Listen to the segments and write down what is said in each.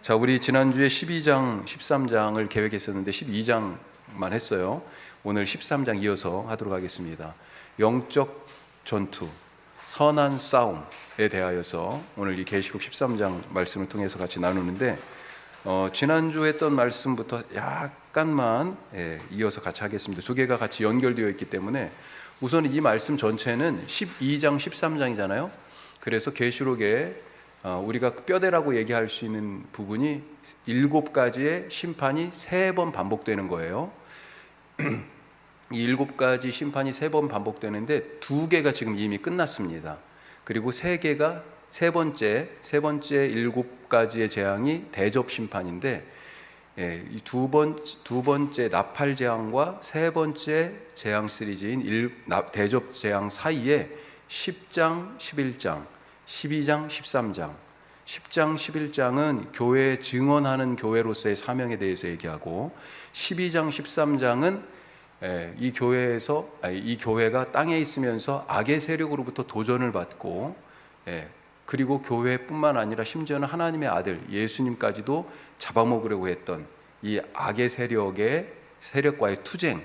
자, 우리 지난주에 12장, 13장을 계획했었는데 12장만 했어요. 오늘 13장 이어서 하도록 하겠습니다. 영적 전투, 선한 싸움에 대하여서 오늘 이 계시록 13장 말씀을 통해서 같이 나누는데 지난주 했던 말씀부터 약간만 이어서 같이 하겠습니다. 두 개가 같이 연결되어 있기 때문에 우선 이 말씀 전체는 12장, 13장이잖아요. 그래서 계시록에 우리가 뼈대라고 얘기할 수 있는 부분이 7가지의 심판이 3번 반복되는 거예요. 이 7가지 심판이 3번 반복되는데 2개가 지금 이미 끝났습니다. 그리고 3개가 세 번째 7가지의 재앙이 대접 심판인데, 이 두 번째 나팔 재앙과 세 번째 재앙 시리즈인 대접 재앙 사이에 10장, 11장, 12장, 13장, 10장, 11장은 교회에 증언하는 교회로서의 사명에 대해서 얘기하고, 12장, 13장은 이 교회가 땅에 있으면서 악의 세력으로부터 도전을 받고, 그리고 교회뿐만 아니라 심지어는 하나님의 아들 예수님까지도 잡아먹으려고 했던 이 악의 세력과의 투쟁,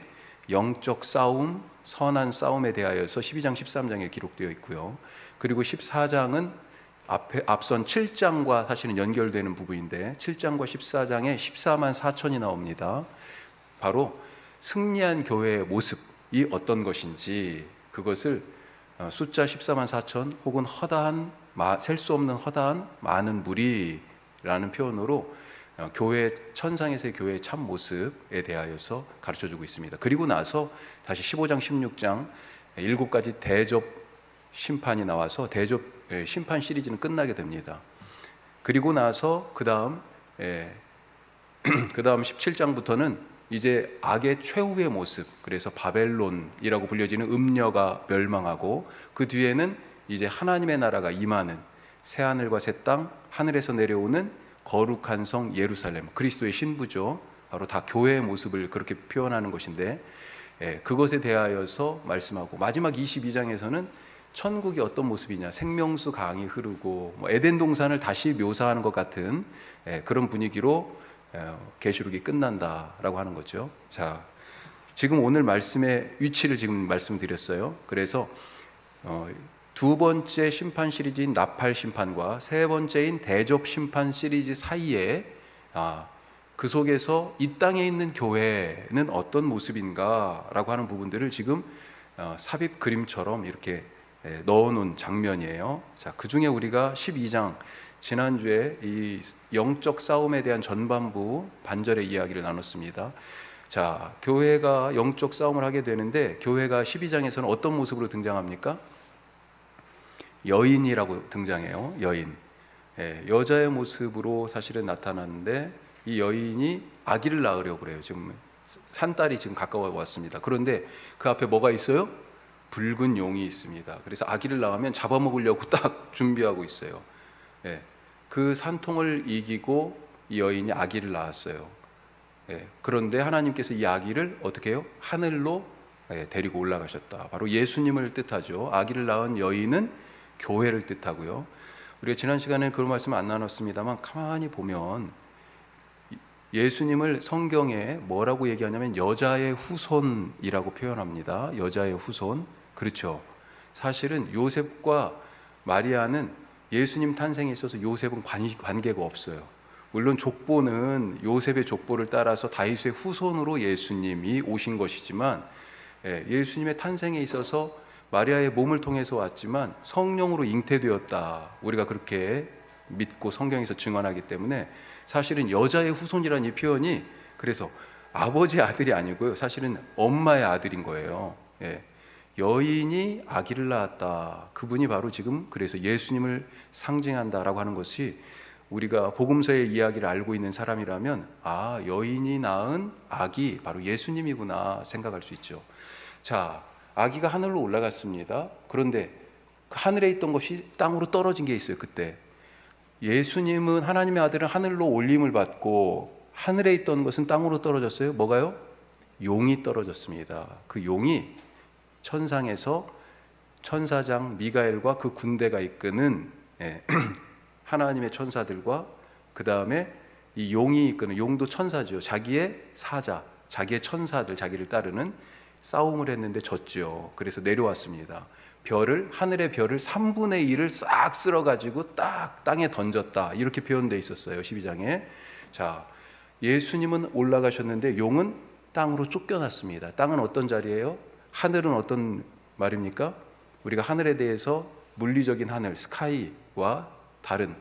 영적 싸움, 선한 싸움에 대하여서 12장, 13장에 기록되어 있고요. 그리고 14장은 앞선 7장과 사실은 연결되는 부분인데 7장과 14장에 14만 4천이 나옵니다. 바로 승리한 교회의 모습이 어떤 것인지, 그것을 숫자 14만 4천 혹은 셀 수 없는 허다한 많은 무리라는 표현으로 교회 천상에서의 교회의 참 모습에 대하여서 가르쳐주고 있습니다. 그리고 나서 다시 15장 16장 7가지 대접 심판이 나와서 대접 심판 시리즈는 끝나게 됩니다. 그리고 나서 그 다음 17장부터는 이제 악의 최후의 모습, 그래서 바벨론이라고 불려지는 음녀가 멸망하고, 그 뒤에는 이제 하나님의 나라가 임하는 새하늘과 새 땅, 하늘에서 내려오는 거룩한 성 예루살렘, 그리스도의 신부죠. 바로 다 교회의 모습을 그렇게 표현하는 것인데, 그것에 대하여서 말씀하고, 마지막 22장에서는 천국이 어떤 모습이냐, 생명수 강이 흐르고 에덴 동산을 다시 묘사하는 것 같은 그런 분위기로 계시록이 끝난다라고 하는 거죠. 자, 지금 오늘 말씀의 위치를 지금 말씀드렸어요. 그래서 두 번째 심판 시리즈인 나팔 심판과 세 번째인 대접 심판 시리즈 사이에 그 속에서 이 땅에 있는 교회는 어떤 모습인가라고 하는 부분들을 지금 삽입 그림처럼 이렇게 넣어놓은 장면이에요. 자, 그 중에 우리가 12장, 지난주에 이 영적 싸움에 대한 전반부 반절의 이야기를 나눴습니다. 자, 교회가 영적 싸움을 하게 되는데, 교회가 12장에서는 어떤 모습으로 등장합니까? 여인이라고 등장해요. 여인. 여자의 모습으로 사실은 나타났는데, 이 여인이 아기를 낳으려고 그래요. 지금 산딸이 지금 가까워 왔습니다. 그런데 그 앞에 뭐가 있어요? 붉은 용이 있습니다. 그래서 아기를 낳으면 잡아먹으려고 딱 준비하고 있어요. 그 산통을 이기고 이 여인이 아기를 낳았어요. 그런데 하나님께서 이 아기를 어떻게 해요? 하늘로 데리고 올라가셨다. 바로 예수님을 뜻하죠. 아기를 낳은 여인은 교회를 뜻하고요. 우리가 지난 시간에 그런 말씀 안 나눴습니다만, 가만히 보면 예수님을 성경에 뭐라고 얘기하냐면 여자의 후손이라고 표현합니다. 여자의 후손. 그렇죠. 사실은 요셉과 마리아는 예수님 탄생에 있어서 요셉은 관계가 없어요. 물론 족보는 요셉의 족보를 따라서 다윗의 후손으로 예수님이 오신 것이지만, 예수님의 탄생에 있어서 마리아의 몸을 통해서 왔지만 성령으로 잉태되었다, 우리가 그렇게 믿고 성경에서 증언하기 때문에 사실은 여자의 후손이라는 이 표현이 그래서 아버지의 아들이 아니고요, 사실은 엄마의 아들인 거예요. 여인이 아기를 낳았다, 그분이 바로 지금 그래서 예수님을 상징한다라고 하는 것이, 우리가 복음서의 이야기를 알고 있는 사람이라면 여인이 낳은 아기 바로 예수님이구나 생각할 수 있죠. 자, 아기가 하늘로 올라갔습니다. 그런데 그 하늘에 있던 것이 땅으로 떨어진 게 있어요. 그때 예수님은, 하나님의 아들은 하늘로 올림을 받고 하늘에 있던 것은 땅으로 떨어졌어요. 뭐가요? 용이 떨어졌습니다. 그 용이 천상에서 천사장 미가엘과 그 군대가 이끄는 하나님의 천사들과 그 다음에 이 용이 이끄는, 용도 천사죠. 자기의 사자, 자기의 천사들, 자기를 따르는 싸움을 했는데 졌죠. 그래서 내려왔습니다. 하늘의 별을 3분의 1을 싹 쓸어가지고 딱 땅에 던졌다, 이렇게 표현되어 있었어요, 12장에. 자, 예수님은 올라가셨는데 용은 땅으로 쫓겨났습니다. 땅은 어떤 자리예요? 하늘은 어떤 말입니까? 우리가 하늘에 대해서 물리적인 하늘, 스카이와 다른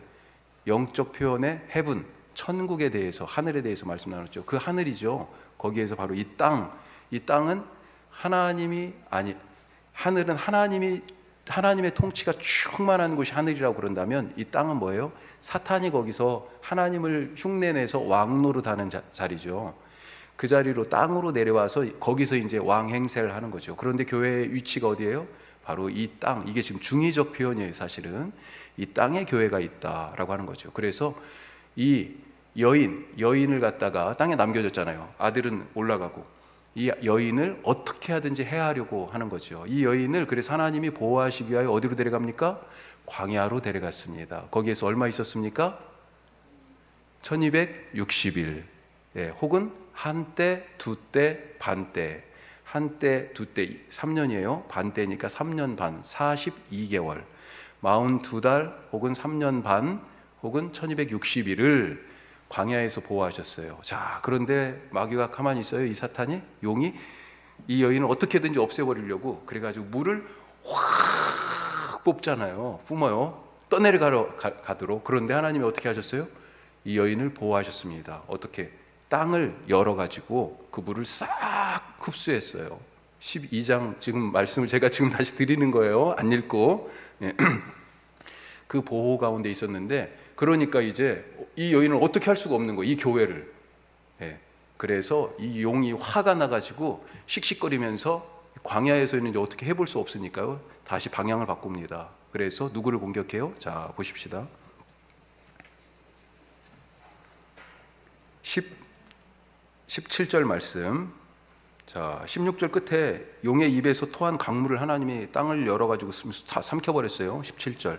영적 표현의 헤븐, 천국에 대해서, 하늘에 대해서 말씀 나눴죠. 그 하늘이죠. 거기에서 바로 이 땅은 하늘은 하나님의 통치가 충만한 곳이 하늘이라고 그런다면, 이 땅은 뭐예요? 사탄이 거기서 하나님을 흉내내서 왕노릇하는 자리죠. 그 자리로 땅으로 내려와서 거기서 이제 왕 행세를 하는 거죠. 그런데 교회의 위치가 어디예요? 바로 이 땅. 이게 지금 중의적 표현이에요. 사실은 이 땅에 교회가 있다라고 하는 거죠. 그래서 이 여인을 갖다가 땅에 남겨졌잖아요. 아들은 올라가고, 이 여인을 어떻게 하든지 해하려고 하는 거죠. 이 여인을 그래서 하나님이 보호하시기 위하여 어디로 데려갑니까? 광야로 데려갔습니다. 거기에서 얼마 있었습니까? 1260일. 혹은 한때, 두때, 반때. 한때, 두때 3년이에요. 반때니까 3년 반, 42개월. 42달 혹은 3년 반 혹은 1260일을 광야에서 보호하셨어요. 자, 그런데 마귀가 가만히 있어요. 이 사탄이, 용이 이 여인을 어떻게든지 없애버리려고 그래가지고 물을 확 뽑잖아요. 뿜어요. 가도록. 그런데 하나님이 어떻게 하셨어요? 이 여인을 보호하셨습니다. 어떻게? 땅을 열어가지고 그 물을 싹 흡수했어요. 12장 지금 말씀을 제가 지금 다시 드리는 거예요. 안 읽고. 그 보호 가운데 있었는데, 그러니까 이제 이 여인을 어떻게 할 수가 없는 거예요. 이 교회를. 그래서 이 용이 화가 나가지고 씩씩거리면서, 광야에서는 이제 어떻게 해볼 수 없으니까요, 다시 방향을 바꿉니다. 그래서 누구를 공격해요? 자, 보십시다. 17절 말씀. 자, 16절 끝에 용의 입에서 토한 강물을 하나님이 땅을 열어가지고 삼켜버렸어요. 17절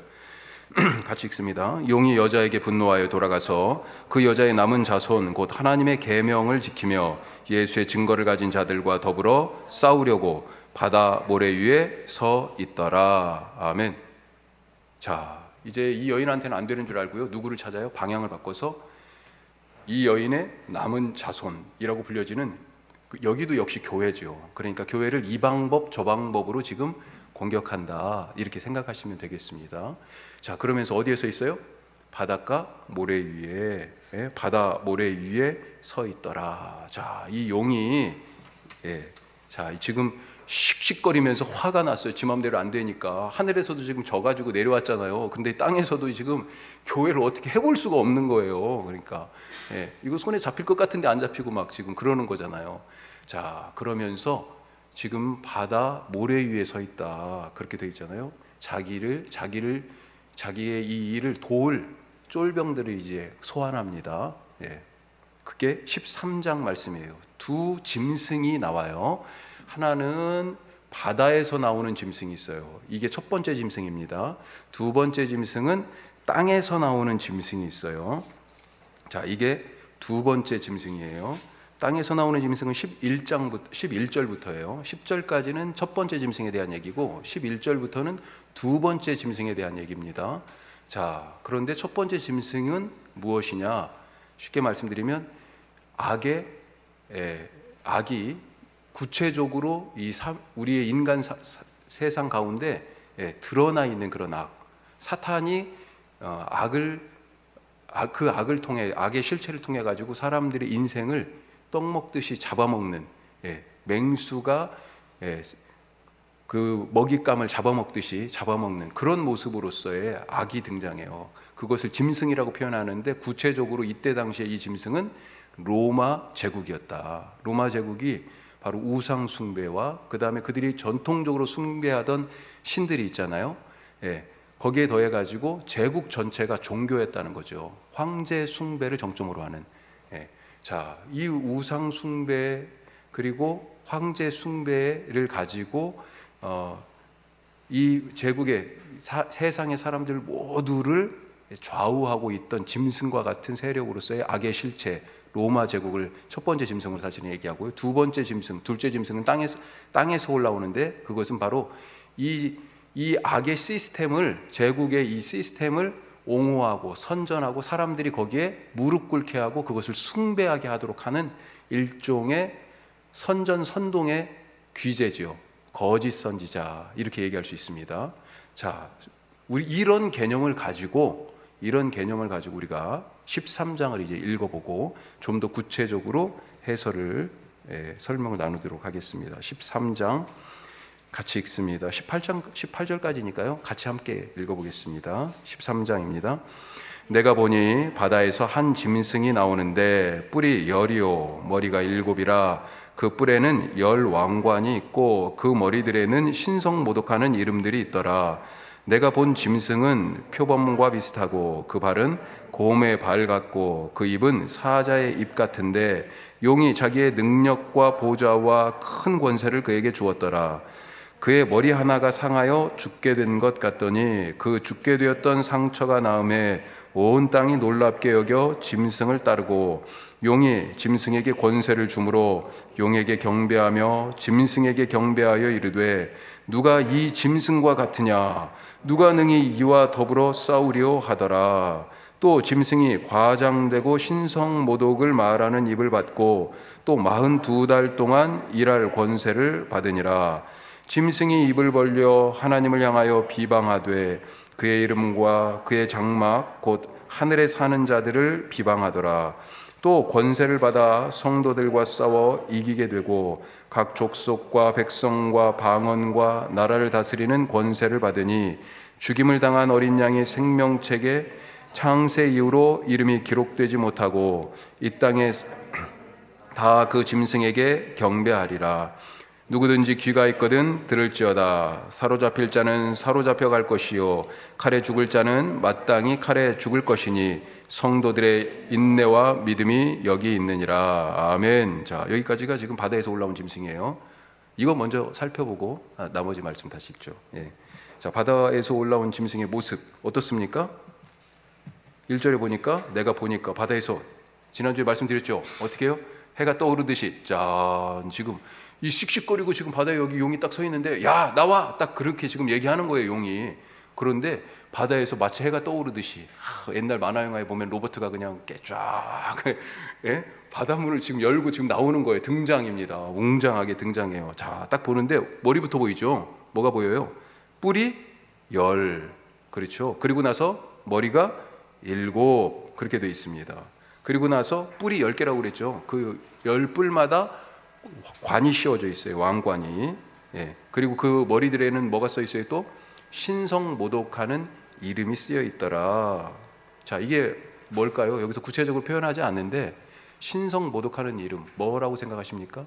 같이 읽습니다. 용이 여자에게 분노하여 돌아가서 그 여자의 남은 자손 곧 하나님의 계명을 지키며 예수의 증거를 가진 자들과 더불어 싸우려고 바다 모래 위에 서 있더라. 아멘. 자, 이제 이 여인한테는 안 되는 줄 알고요, 누구를 찾아요? 방향을 바꿔서 이 여인의 남은 자손이라고 불려지는, 여기도 역시 교회죠. 그러니까 교회를 이 방법 저 방법으로 지금 공격한다, 이렇게 생각하시면 되겠습니다. 자, 그러면서 어디에 서 있어요? 바닷가 모래 위에, 바다 모래 위에 서 있더라. 자, 이 용이 자, 지금 씩씩거리면서 화가 났어요. 지 맘대로 안 되니까. 하늘에서도 지금 져가지고 내려왔잖아요. 근데 땅에서도 지금 교회를 어떻게 해볼 수가 없는 거예요. 그러니까 이거 손에 잡힐 것 같은데 안 잡히고 막 지금 그러는 거잖아요. 자, 그러면서 지금 바다 모래 위에 서 있다, 그렇게 되어 있잖아요. 자기의 이 일을 도울 쫄병들을 이제 소환합니다. 그게 13장 말씀이에요. 두 짐승이 나와요. 하나는 바다에서 나오는 짐승이 있어요. 이게 첫 번째 짐승입니다. 두 번째 짐승은 땅에서 나오는 짐승이 있어요. 자, 이게 두 번째 짐승이에요. 땅에서 나오는 짐승은 11절부터예요. 10절까지는 첫 번째 짐승에 대한 얘기고 11절부터는 두 번째 짐승에 대한 얘기입니다. 자, 그런데 첫 번째 짐승은 무엇이냐? 쉽게 말씀드리면 악이 구체적으로 우리의 인간 세상 가운데 드러나 있는 그런 악, 사탄이 그 악을 통해, 악의 실체를 통해 가지고 사람들의 인생을 떡 먹듯이 잡아먹는, 맹수가 그 먹잇감을 잡아먹듯이 잡아먹는 그런 모습으로서의 악이 등장해요. 그것을 짐승이라고 표현하는데, 구체적으로 이때 당시에 이 짐승은 로마 제국이었다. 로마 제국이 바로 우상 숭배와 그 다음에 그들이 전통적으로 숭배하던 신들이 있잖아요. 거기에 더해 가지고 제국 전체가 종교였다는 거죠. 황제 숭배를 정점으로 하는. 자, 이 우상 숭배 그리고 황제 숭배를 가지고 이 제국의 세상의 사람들 모두를 좌우하고 있던 짐승과 같은 세력으로서의 악의 실체, 로마 제국을 첫 번째 짐승으로 사실은 얘기하고요. 두 번째 짐승, 둘째 짐승은 땅에서 올라오는데, 그것은 바로 이 악의 시스템을, 제국의 이 시스템을 옹호하고 선전하고 사람들이 거기에 무릎 꿇게 하고 그것을 숭배하게 하도록 하는 일종의 선전선동의 귀재지요. 거짓 선지자, 이렇게 얘기할 수 있습니다. 자, 우리 이런 개념을 가지고 우리가 13장을 이제 읽어보고 좀 더 구체적으로 해설을 설명을 나누도록 하겠습니다. 13장 같이 읽습니다. 18절까지니까요. 같이 함께 읽어보겠습니다. 13장입니다. 내가 보니 바다에서 한 짐승이 나오는데 뿔이 10이요 머리가 7이라 그 뿔에는 10 왕관이 있고 그 머리들에는 신성모독하는 이름들이 있더라. 내가 본 짐승은 표범과 비슷하고 그 발은 곰의 발 같고 그 입은 사자의 입 같은데 용이 자기의 능력과 보좌와 큰 권세를 그에게 주었더라. 그의 머리 하나가 상하여 죽게 된 것 같더니 그 죽게 되었던 상처가 나음에 온 땅이 놀랍게 여겨 짐승을 따르고 용이 짐승에게 권세를 주므로 용에게 경배하며 짐승에게 경배하여 이르되 누가 이 짐승과 같으냐 누가 능히 이와 더불어 싸우리오 하더라. 또 짐승이 과장되고 신성모독을 말하는 입을 받고 또 42달 동안 일할 권세를 받으니라. 짐승이 입을 벌려 하나님을 향하여 비방하되 그의 이름과 그의 장막 곧 하늘에 사는 자들을 비방하더라. 또 권세를 받아 성도들과 싸워 이기게 되고 각 족속과 백성과 방언과 나라를 다스리는 권세를 받으니 죽임을 당한 어린 양의 생명책에 창세 이후로 이름이 기록되지 못하고 이 땅에 다 그 짐승에게 경배하리라. 누구든지 귀가 있거든 들을지어다. 사로잡힐 자는 사로잡혀 갈 것이요 칼에 죽을 자는 마땅히 칼에 죽을 것이니 성도들의 인내와 믿음이 여기 있느니라. 아멘. 자, 여기까지가 지금 바다에서 올라온 짐승이에요. 이거 먼저 살펴보고 나머지 말씀 다시 읽죠. 예. 자, 바다에서 올라온 짐승의 모습 어떻습니까? 1절에 보니까 내가 보니까 바다에서 지난주에 말씀드렸죠. 어떻게 해요? 해가 떠오르듯이 짠 지금 이 씩씩거리고 지금 바다에 여기 용이 딱 서 있는데 야 나와 딱 그렇게 지금 얘기하는 거예요 용이. 그런데 바다에서 마치 해가 떠오르듯이 옛날 만화 영화에 보면 로버트가 그냥 쫙 예? 바닷문을 지금 열고 지금 나오는 거예요. 등장입니다. 웅장하게 등장해요. 자, 딱 보는데 머리부터 보이죠. 뭐가 보여요? 뿔이 10 그렇죠. 그리고 나서 머리가 7 그렇게 되어 있습니다. 그리고 나서 뿔이 10개라고 그랬죠. 그 10뿔마다 관이 씌워져 있어요. 왕관이. 예. 그리고 그 머리들에는 뭐가 써 있어요? 또 신성모독하는 이름이 쓰여 있더라. 자, 이게 뭘까요? 여기서 구체적으로 표현하지 않는데 신성모독하는 이름 뭐라고 생각하십니까?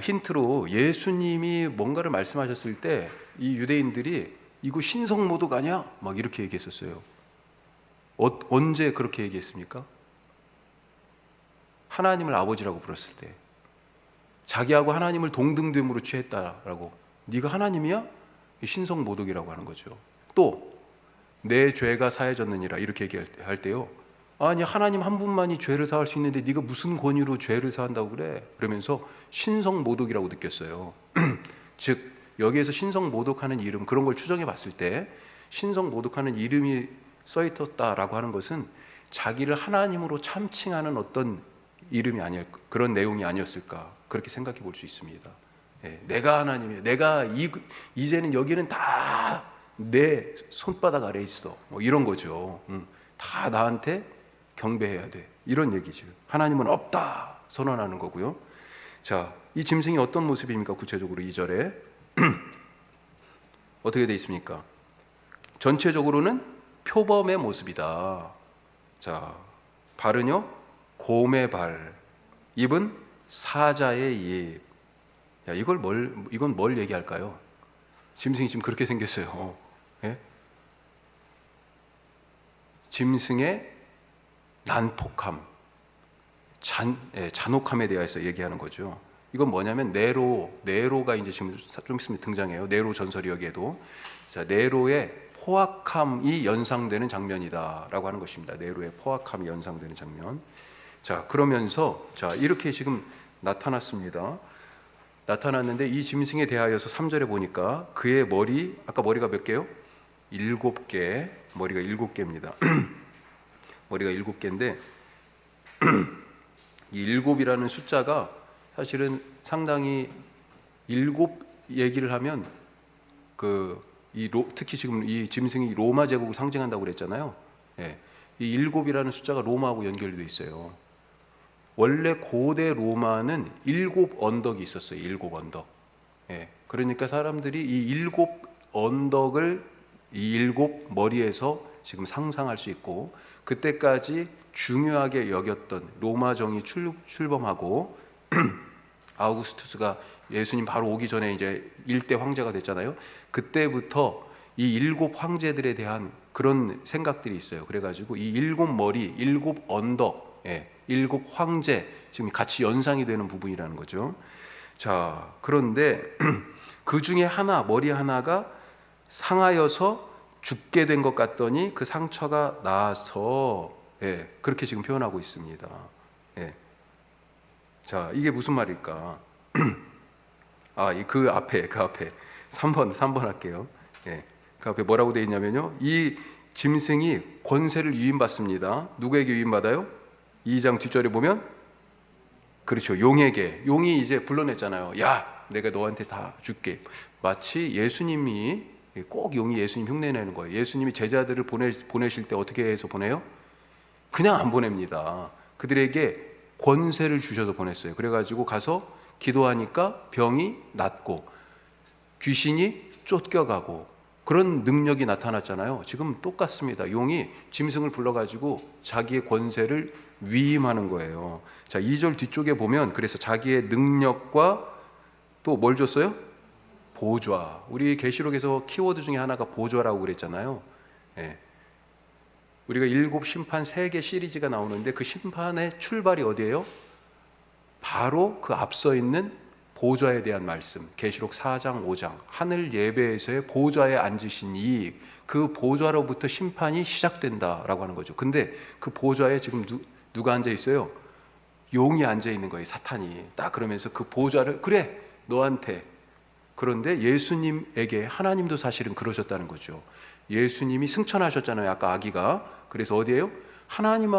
힌트로 예수님이 뭔가를 말씀하셨을 때 이 유대인들이 이거 신성모독 아니야? 막 이렇게 얘기했었어요. 언제 그렇게 얘기했습니까? 하나님을 아버지라고 부렀을 때 자기하고 하나님을 동등됨으로 취했다라고. 네가 하나님이야? 신성모독이라고 하는 거죠. 또 내 죄가 사해졌느니라 이렇게 얘기할 때요. 아니 하나님 한 분만이 죄를 사할 수 있는데 네가 무슨 권위로 죄를 사한다고 그래? 그러면서 신성모독이라고 느꼈어요. 즉 여기에서 신성모독하는 이름 그런 걸 추정해 봤을 때 신성모독하는 이름이 써 있었다라고 하는 것은 자기를 하나님으로 참칭하는 어떤 이름이 아닐까, 그런 내용이 아니었을까 그렇게 생각해 볼 수 있습니다. 예, 내가 하나님이야. 내가 이제는 여기는 다 내 손바닥 아래 있어. 뭐 이런 거죠. 다 나한테 경배해야 돼. 이런 얘기죠. 하나님은 없다 선언하는 거고요. 자, 이 짐승이 어떤 모습입니까? 구체적으로 2절에 어떻게 돼 있습니까? 전체적으로는 표범의 모습이다. 자, 발은요 곰의 발, 입은 사자의 입. 야, 이건 뭘 얘기할까요? 짐승이 지금 그렇게 생겼어요. 예? 짐승의 난폭함, 잔혹함에 대해서 얘기하는 거죠. 이건 뭐냐면 네로가 이제 지금 좀 있으면 등장해요. 네로 전설이 여기에도. 자, 네로의 포악함이 연상되는 장면이다라고 하는 것입니다. 네로의 포악함이 연상되는 장면. 자, 그러면서 자, 이렇게 지금 나타났습니다. 나타났는데 이 짐승에 대하여서 3절에 보니까 그의 머리, 아까 머리가 몇 개요? 7개. 머리가 7개입니다. 머리가 7개인데 이 7이라는 숫자가 사실은 상당히 7 얘기를 하면 특히 지금 이 짐승이 로마 제국을 상징한다고 그랬잖아요. 예, 이 7이라는 숫자가 로마하고 연결되어 있어요. 원래 고대 로마는 7 언덕이 있었어요. 7 언덕. 예, 그러니까 사람들이 이 7 언덕을 이 7 머리에서 지금 상상할 수 있고, 그때까지 중요하게 여겼던 로마 정이 출범하고 아우구스투스가 예수님 바로 오기 전에 이제 일대 황제가 됐잖아요. 그때부터 이 7 황제들에 대한 그런 생각들이 있어요. 그래가지고 이 7 머리, 7 언덕, 7 황제 지금 같이 연상이 되는 부분이라는 거죠. 자, 그런데 그 중에 하나, 머리 하나가 상하여서 죽게 된 것 같더니 그 상처가 나서, 그렇게 지금 표현하고 있습니다. 자, 이게 무슨 말일까? 그 앞에 3번 할게요. 그 앞에 뭐라고 되어 있냐면요, 이 짐승이 권세를 위임받습니다. 누구에게 위임받아요? 2장 뒷절에 보면, 그렇죠, 용에게. 용이 이제 불러냈잖아요. 야, 내가 너한테 다 줄게. 마치 예수님이, 꼭 용이 예수님 흉내내는 거예요. 예수님이 제자들을 보내실 때 어떻게 해서 보내요? 그냥 안 보냅니다. 그들에게 권세를 주셔서 보냈어요. 그래가지고 가서 기도하니까 병이 낫고 귀신이 쫓겨가고 그런 능력이 나타났잖아요. 지금 똑같습니다. 용이 짐승을 불러가지고 자기의 권세를 위임하는 거예요. 자, 2절 뒤쪽에 보면 그래서 자기의 능력과 또 뭘 줬어요? 보좌. 우리 계시록에서 키워드 중에 하나가 보좌라고 그랬잖아요. 우리가 7 심판 3개 시리즈가 나오는데 그 심판의 출발이 어디예요? 바로 그 앞서 있는 보좌에 대한 말씀. 계시록 4장 5장 하늘 예배에서의 보좌에 앉으신 이 그 보좌로부터 심판이 시작된다라고 하는 거죠. 근데 그 보좌에 지금 누가 앉아 있어요? 용이 앉아 있는 거예요. 사탄이. 딱 그러면서 그 보좌를, 그래 너한테. 그런데 예수님에게 하나님도 사실은 그러셨다는 거죠. 예수님이 승천하셨잖아요. 아까 아기가. 그래서 어디예요? 하나님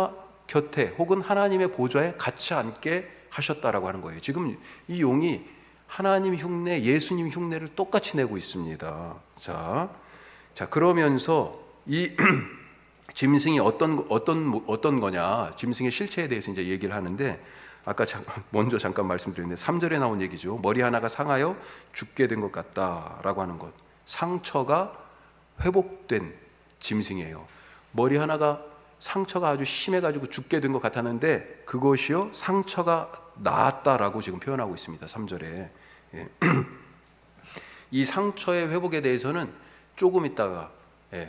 곁에 혹은 하나님의 보좌에 같이 앉게 하셨다라고 하는 거예요. 지금 이 용이 하나님 흉내, 예수님 흉내를 똑같이 내고 있습니다. 자, 그러면서 이 짐승이 어떤 거냐? 짐승의 실체에 대해서 이제 얘기를 하는데, 아까 먼저 잠깐 말씀드렸는데 3절에 나온 얘기죠. 머리 하나가 상하여 죽게 된 것 같다라고 하는 것. 상처가 회복된 짐승이에요. 머리 하나가 상처가 아주 심해가지고 죽게 된 것 같았는데 그것이요 상처가 나았다라고 지금 표현하고 있습니다. 3절에. 이 상처의 회복에 대해서는 조금 있다가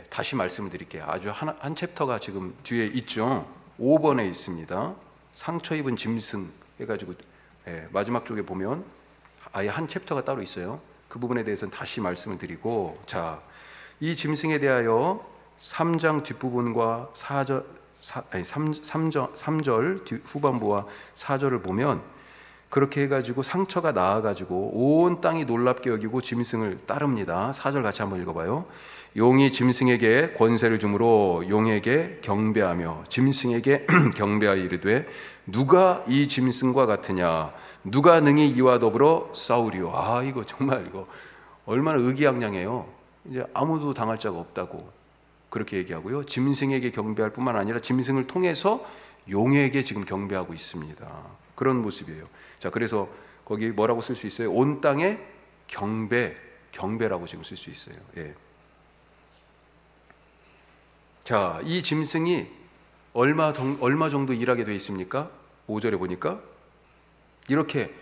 다시 말씀을 드릴게요. 아주 한 챕터가 지금 뒤에 있죠. 5번에 있습니다. 상처 입은 짐승 해가지고 마지막 쪽에 보면 아예 한 챕터가 따로 있어요. 그 부분에 대해서는 다시 말씀을 드리고, 자, 이 짐승에 대하여 3장 뒷부분과 3절 후반부와 4절을 보면 그렇게 해가지고 상처가 나아가지고 온 땅이 놀랍게 여기고 짐승을 따릅니다. 4절 같이 한번 읽어봐요. 용이 짐승에게 권세를 주므로 용에게 경배하며 짐승에게 경배하여 이르되 누가 이 짐승과 같으냐, 누가 능히 이와 더불어 싸우리요. 이거 정말 이거 얼마나 의기양양해요. 이제 아무도 당할 자가 없다고 그렇게 얘기하고요. 짐승에게 경배할 뿐만 아니라 짐승을 통해서 용에게 지금 경배하고 있습니다. 그런 모습이에요. 자, 그래서 거기 뭐라고 쓸 수 있어요? 온 땅에 경배라고 지금 쓸 수 있어요. 자, 이 짐승이 얼마 정도 일하게 되어 있습니까? 5절에 보니까 이렇게,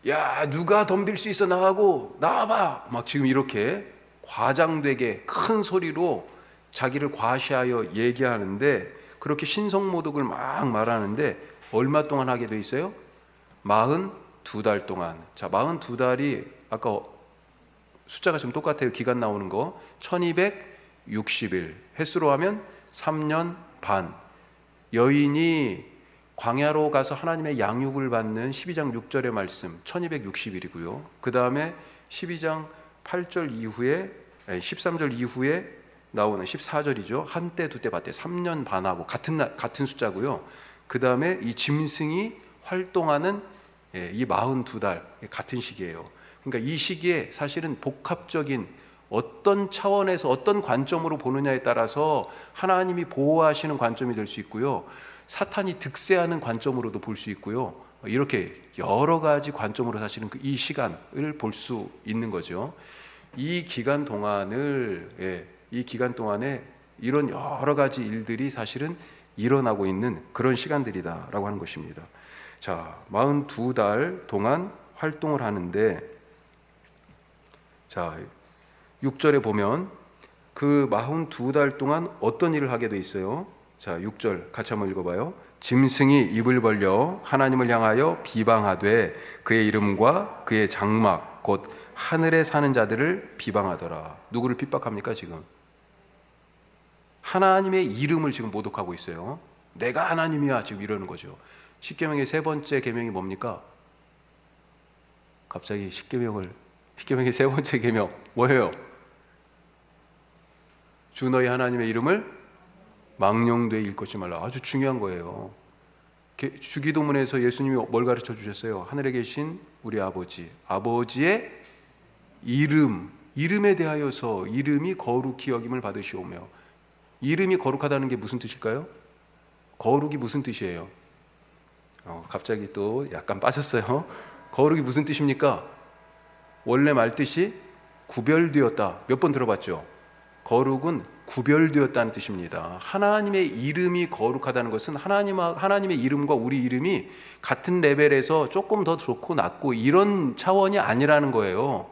야, 누가 덤빌 수 있어 나하고 나와봐, 막 지금 이렇게 과장되게 큰 소리로 자기를 과시하여 얘기하는데, 그렇게 신성모독을 막 말하는데 얼마 동안 하게 돼 있어요? 42달 동안, 자 42달이 아까 숫자가 지금 똑같아요. 기간 나오는 거 1260일, 횟수로 하면 3년 반. 여인이 광야로 가서 하나님의 양육을 받는 12장 6절의 말씀 1260일이고요. 그 다음에 12장 8절 이후에 13절 이후에 나오는 14절이죠. 한때 두때 밭때 3년 반하고 같은 숫자고요. 그 다음에 이 짐승이 활동하는 이 42달 같은 시기예요. 그러니까 이 시기에 사실은 복합적인 어떤 차원에서 어떤 관점으로 보느냐에 따라서 하나님이 보호하시는 관점이 될 수 있고요, 사탄이 득세하는 관점으로도 볼 수 있고요, 이렇게 여러 가지 관점으로 사실은 이 시간을 볼 수 있는 거죠. 이 기간 동안에 이런 여러 가지 일들이 사실은 일어나고 있는 그런 시간들이다라고 하는 것입니다. 자, 42달 동안 활동을 하는데, 자 6절에 보면 그 42달 동안 어떤 일을 하게 돼 있어요. 자 6절 같이 한번 읽어봐요. 짐승이 입을 벌려 하나님을 향하여 비방하되 그의 이름과 그의 장막 곧 하늘에 사는 자들을 비방하더라. 누구를 핍박합니까? 지금 하나님의 이름을 지금 모독하고 있어요. 내가 하나님이야 지금 이러는 거죠. 십계명의 세 번째 계명이 뭡니까? 갑자기 십계명의 세 번째 계명 뭐예요? 주 너희 하나님의 이름을 망령되이 일컫지 말라. 아주 중요한 거예요. 주기도문에서 예수님이 뭘 가르쳐 주셨어요? 하늘에 계신 우리 아버지, 아버지의 이름에 대하여서 이름이 거룩히 여김을 받으시오며. 이름이 거룩하다는 게 무슨 뜻일까요? 거룩이 무슨 뜻이에요? 갑자기 또 약간 빠졌어요. 거룩이 무슨 뜻입니까? 원래 말뜻이 구별되었다. 몇 번 들어봤죠? 거룩은 구별되었다는 뜻입니다. 하나님의 이름이 거룩하다는 것은 하나님의 이름과 우리 이름이 같은 레벨에서 조금 더 좋고 낮고 이런 차원이 아니라는 거예요.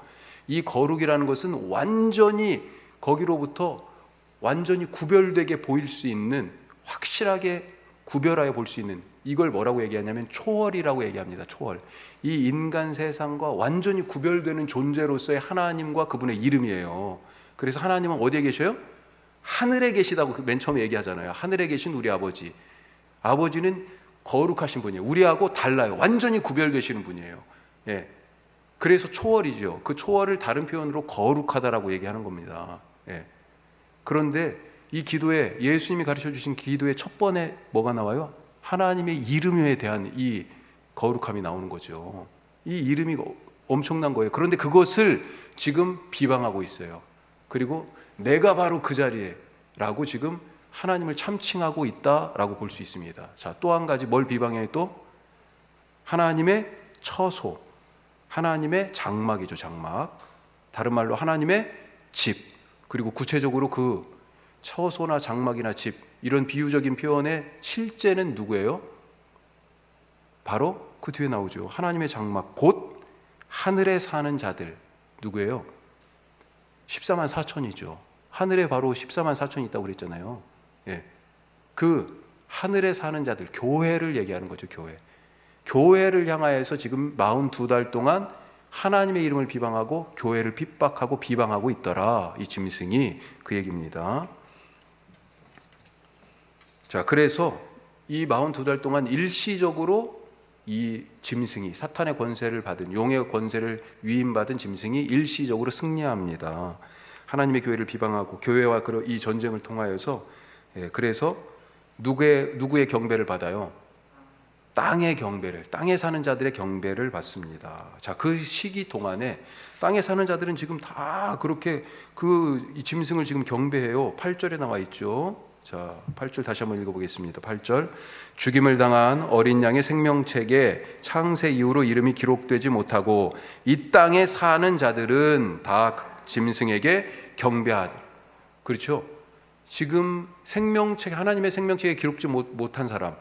이 거룩이라는 것은 완전히 거기로부터 완전히 구별되게 보일 수 있는, 확실하게 구별하여 볼 수 있는, 이걸 뭐라고 얘기하냐면 초월이라고 얘기합니다. 초월. 이 인간 세상과 완전히 구별되는 존재로서의 하나님과 그분의 이름이에요. 그래서 하나님은 어디에 계셔요? 하늘에 계시다고 맨 처음에 얘기하잖아요. 하늘에 계신 우리 아버지. 아버지는 거룩하신 분이에요. 우리하고 달라요. 완전히 구별되시는 분이에요. 예. 그래서 초월이죠. 그 초월을 다른 표현으로 거룩하다라고 얘기하는 겁니다. 예. 그런데 이 기도에, 예수님이 가르쳐 주신 기도의 첫 번에 뭐가 나와요? 하나님의 이름에 대한 이 거룩함이 나오는 거죠. 이 이름이 엄청난 거예요. 그런데 그것을 지금 비방하고 있어요. 그리고 내가 바로 그 자리에 라고 지금 하나님을 참칭하고 있다라고 볼 수 있습니다. 자, 또 한 가지 뭘 비방해요? 또 하나님의 처소, 하나님의 장막이죠. 장막. 다른 말로 하나님의 집. 그리고 구체적으로 그 처소나 장막이나 집, 이런 비유적인 표현의 실제는 누구예요? 바로 그 뒤에 나오죠. 하나님의 장막, 곧 하늘에 사는 자들. 누구예요? 14만 4천이죠. 하늘에 바로 14만 4천이 있다고 그랬잖아요. 예. 그 하늘에 사는 자들, 교회를 얘기하는 거죠. 교회를 향하여서 지금 42달 동안 하나님의 이름을 비방하고 교회를 핍박하고 비방하고 있더라. 이 짐승이 그 얘기입니다. 자, 그래서 이 42달 동안 일시적으로 이 짐승이, 사탄의 권세를 받은, 용의 권세를 위임받은 짐승이 일시적으로 승리합니다. 하나님의 교회를 비방하고 교회와 이 전쟁을 통하여서, 그래서 누구의 경배를 받아요? 땅의 경배를, 땅에 사는 자들의 경배를 받습니다. 자, 그 시기 동안에 땅에 사는 자들은 지금 다 그렇게 이 짐승을 지금 경배해요. 8절에 나와 있죠. 자, 8절 다시 한번 읽어보겠습니다. 8절. 죽임을 당한 어린 양의 생명책에 창세 이후로 이름이 기록되지 못하고 이 땅에 사는 자들은 다 짐승에게 경배하더라. 그렇죠? 지금 하나님의 생명책에 기록지 못한 사람,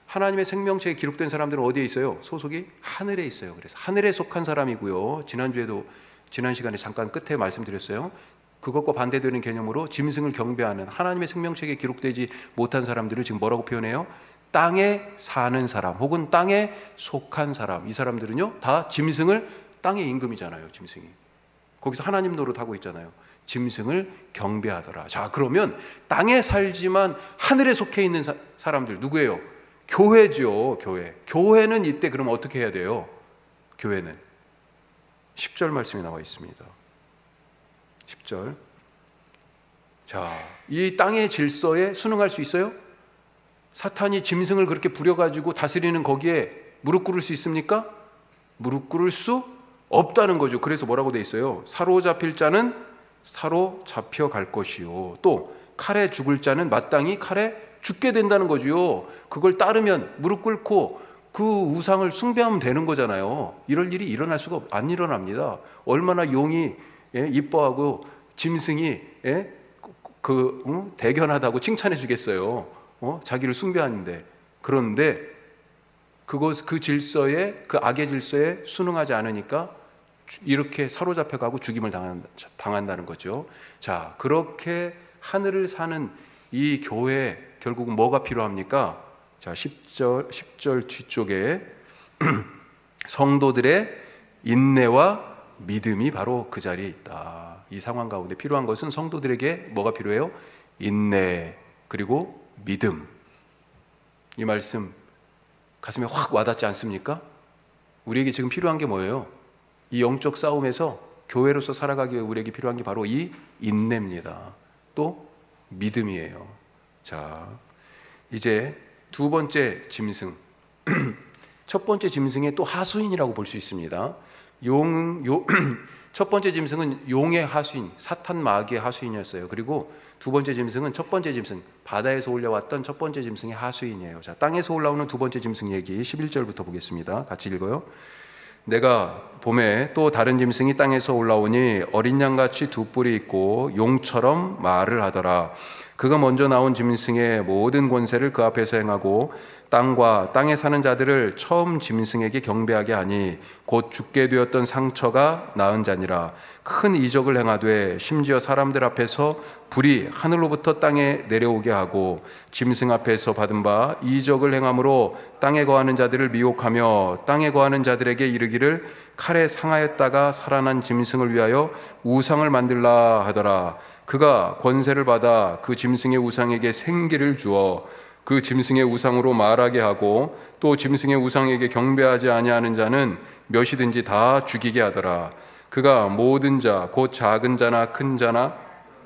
하나님의 생명책에 기록된 사람들은 어디에 있어요? 소속이 하늘에 있어요. 그래서 하늘에 속한 사람이고요. 지난 시간에 잠깐 끝에 말씀드렸어요. 그것과 반대되는 개념으로 짐승을 경배하는, 하나님의 생명책에 기록되지 못한 사람들을 지금 뭐라고 표현해요? 땅에 사는 사람 혹은 땅에 속한 사람, 이 사람들은요 다 짐승을, 땅의 임금이잖아요. 짐승이 거기서 하나님 노릇하고 있잖아요. 짐승을 경배하더라. 자, 그러면 땅에 살지만 하늘에 속해 있는 사람들 누구예요? 교회죠. 교회는 이때 그러면 어떻게 해야 돼요? 교회는 10절 말씀이 나와 있습니다. 10절. 자, 이 땅의 질서에 순응할 수 있어요? 사탄이 짐승을 그렇게 부려가지고 다스리는 거기에 무릎 꿇을 수 있습니까? 무릎 꿇을 수 없다는 거죠. 그래서 뭐라고 돼 있어요? 사로잡힐 자는 사로잡혀 갈 것이요, 또 칼에 죽을 자는 마땅히 칼에 죽게 된다는 거죠. 그걸 따르면 무릎 꿇고 그 우상을 숭배하면 되는 거잖아요. 이럴 일이 일어날 수가 안 일어납니다. 얼마나 용이 이뻐하고 짐승이 대견하다고 칭찬해 주겠어요. 자기를 숭배하는데. 그런데 그 질서에, 그 악의 질서에 순응하지 않으니까 이렇게 사로잡혀가고 죽임을 당한다는 거죠. 자, 그렇게 하늘을 사는 이 교회, 결국은 뭐가 필요합니까? 자, 10절 뒤쪽에 성도들의 인내와 믿음이 바로 그 자리에 있다. 이 상황 가운데 필요한 것은 성도들에게 뭐가 필요해요? 인내, 그리고 믿음. 이 말씀 가슴에 확 와닿지 않습니까? 우리에게 지금 필요한 게 뭐예요? 이 영적 싸움에서 교회로서 살아가기 위해 우리에게 필요한 게 바로 이 인내입니다. 또 믿음이에요. 자, 이제 두 번째 짐승. 첫 번째 짐승의 또 하수인이라고 볼 수 있습니다. 첫 번째 짐승은 용의 하수인, 사탄 마귀의 하수인이었어요. 그리고 두 번째 짐승은 첫 번째 짐승, 바다에서 올려왔던 첫 번째 짐승의 하수인이에요. 자, 땅에서 올라오는 두 번째 짐승 얘기 11절부터 보겠습니다. 같이 읽어요. 내가 봄에 또 다른 짐승이 땅에서 올라오니 어린 양같이 두 뿔이 있고 용처럼 말을 하더라. 그가 먼저 나온 짐승의 모든 권세를 그 앞에서 행하고 땅과 땅에 사는 자들을 처음 짐승에게 경배하게 하니 곧 죽게 되었던 상처가 나은 자니라. 큰 이적을 행하되 심지어 사람들 앞에서 불이 하늘로부터 땅에 내려오게 하고 짐승 앞에서 받은 바 이적을 행함으로 땅에 거하는 자들을 미혹하며 땅에 거하는 자들에게 이르기를 칼에 상하였다가 살아난 짐승을 위하여 우상을 만들라 하더라. 그가 권세를 받아 그 짐승의 우상에게 생기를 주어 그 짐승의 우상으로 말하게 하고 또 짐승의 우상에게 경배하지 아니하는 자는 몇이든지 다 죽이게 하더라. 그가 모든 자 곧 작은 자나 큰 자나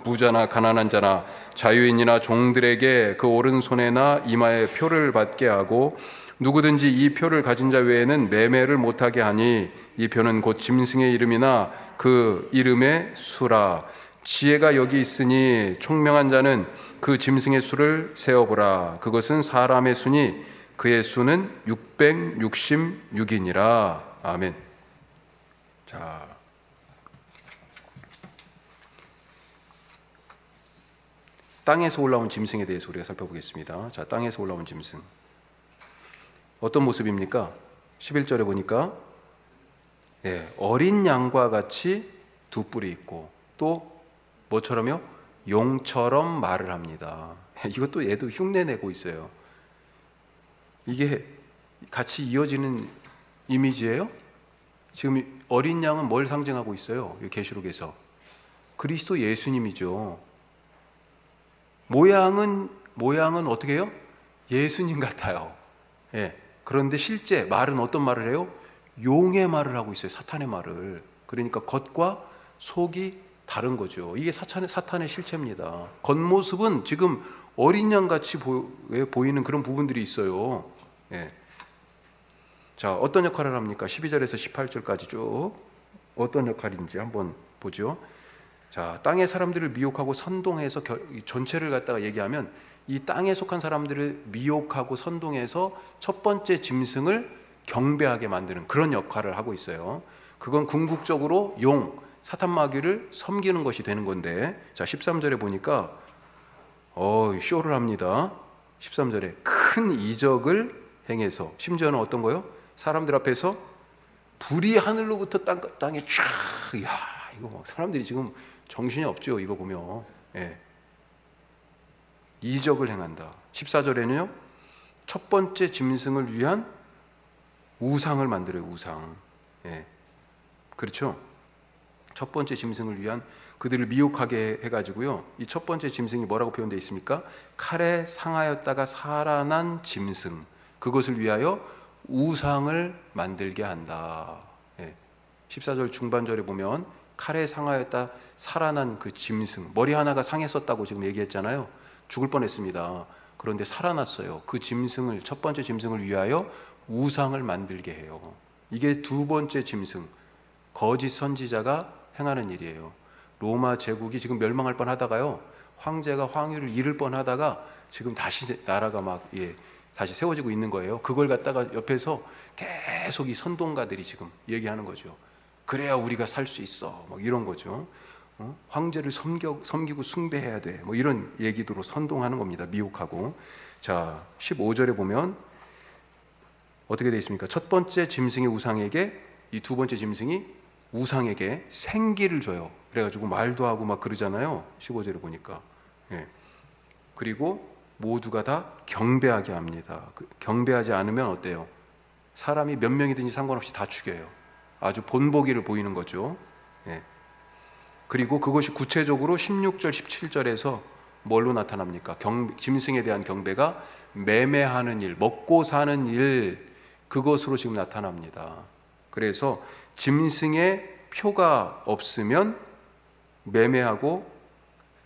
부자나 가난한 자나 자유인이나 종들에게 그 오른손에나 이마에 표를 받게 하고 누구든지 이 표를 가진 자 외에는 매매를 못하게 하니 이 표는 곧 짐승의 이름이나 그 이름의 수라. 지혜가 여기 있으니 총명한 자는 그 짐승의 수를 세어보라. 그것은 사람의 수니 그의 수는 666이니라. 아멘. 자, 땅에서 올라온 짐승에 대해서 우리가 살펴보겠습니다. 자, 땅에서 올라온 짐승 어떤 모습입니까? 11절에 보니까 어린 양과 같이 두 뿔이 있고 또 뭐처럼요? 용처럼 말을 합니다. 이것도 얘도 흉내내고 있어요. 이게 같이 이어지는 이미지예요. 지금 어린 양은 뭘 상징하고 있어요? 계시록에서 그리스도 예수님이죠. 모양은 어떻게 해요? 예수님 같아요. 그런데 실제 말은 어떤 말을 해요? 용의 말을 하고 있어요. 사탄의 말을. 그러니까 겉과 속이 다른 거죠. 이게 사탄의 실체입니다. 겉모습은 지금 어린 양같이 보이는 그런 부분들이 있어요. 자, 어떤 역할을 합니까? 12절에서 18절까지 쭉 어떤 역할인지 한번 보죠. 자, 땅의 사람들을 미혹하고 선동해서 전체를 갖다가 얘기하면 이 땅에 속한 사람들을 미혹하고 선동해서 첫 번째 짐승을 경배하게 만드는 그런 역할을 하고 있어요. 그건 궁극적으로 사탄 마귀를 섬기는 것이 되는 건데, 자, 13절에 보니까 쇼를 합니다. 13절에 큰 이적을 행해서, 심지어는 어떤 거요? 사람들 앞에서 불이 하늘로부터 땅에 쫙, 이야, 이거 사람들이 지금 정신이 없죠. 이거 보면. 이적을 행한다. 14절에는요, 첫 번째 짐승을 위한 우상을 만들어요. 우상. 예. 그렇죠? 첫 번째 짐승을 위한 그들을 미혹하게 해가지고요. 이 첫 번째 짐승이 뭐라고 표현되어 있습니까? 칼에 상하였다가 살아난 짐승. 그것을 위하여 우상을 만들게 한다. 예. 14절 중반절에 보면 칼에 상하였다 살아난 그 짐승. 머리 하나가 상했었다고 지금 얘기했잖아요. 죽을 뻔했습니다. 그런데 살아났어요. 그 짐승을, 첫 번째 짐승을 위하여 우상을 만들게 해요. 이게 두 번째 짐승, 거짓 선지자가 행하는 일이에요. 로마 제국이 지금 멸망할 뻔하다가요, 황제가 황위를 잃을 뻔하다가 지금 다시 나라가 막 다시 세워지고 있는 거예요. 그걸 갖다가 옆에서 계속 이 선동가들이 지금 얘기하는 거죠. 그래야 우리가 살 수 있어. 뭐 이런 거죠. 황제를 섬기고 숭배해야 돼. 뭐 이런 얘기도로 선동하는 겁니다. 미혹하고. 자, 15절에 보면 어떻게 되어 있습니까? 첫 번째 짐승의 우상에게, 이 두 번째 짐승이 우상에게 생기를 줘요. 그래가지고 말도 하고 막 그러잖아요. 15절에 보니까. 예. 그리고 모두가 다 경배하게 합니다. 경배하지 않으면 어때요? 사람이 몇 명이든지 상관없이 다 죽여요. 아주 본보기를 보이는 거죠. 예. 그리고 그것이 구체적으로 16절, 17절에서 뭘로 나타납니까? 짐승에 대한 경배가 매매하는 일, 먹고 사는 일, 그것으로 지금 나타납니다. 그래서 짐승의 표가 없으면 매매하고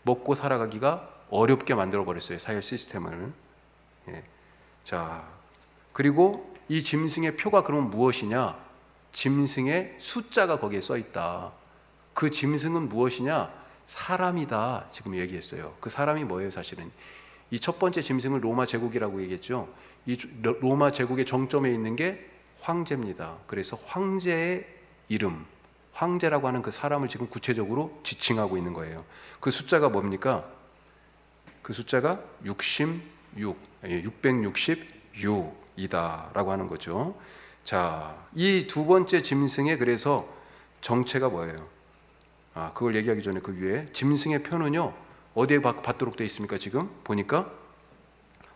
먹고 살아가기가 어렵게 만들어버렸어요. 사회 시스템을. 예. 자, 그리고 이 짐승의 표가 그러면 무엇이냐? 짐승의 숫자가 거기에 써 있다. 그 짐승은 무엇이냐? 사람이다. 지금 얘기했어요. 그 사람이 뭐예요? 사실은 이 첫 번째 짐승을 로마 제국이라고 얘기했죠. 이 로마 제국의 정점에 있는 게 황제입니다. 그래서 황제의 이름, 황제라고 하는 그 사람을 지금 구체적으로 지칭하고 있는 거예요. 그 숫자가 뭡니까? 그 숫자가 666이다 라고 하는 거죠. 자, 이 두 번째 짐승의 그래서 정체가 뭐예요? 그걸 얘기하기 전에 그 위에 짐승의 표는요, 어디에 받도록 되어 있습니까? 지금 보니까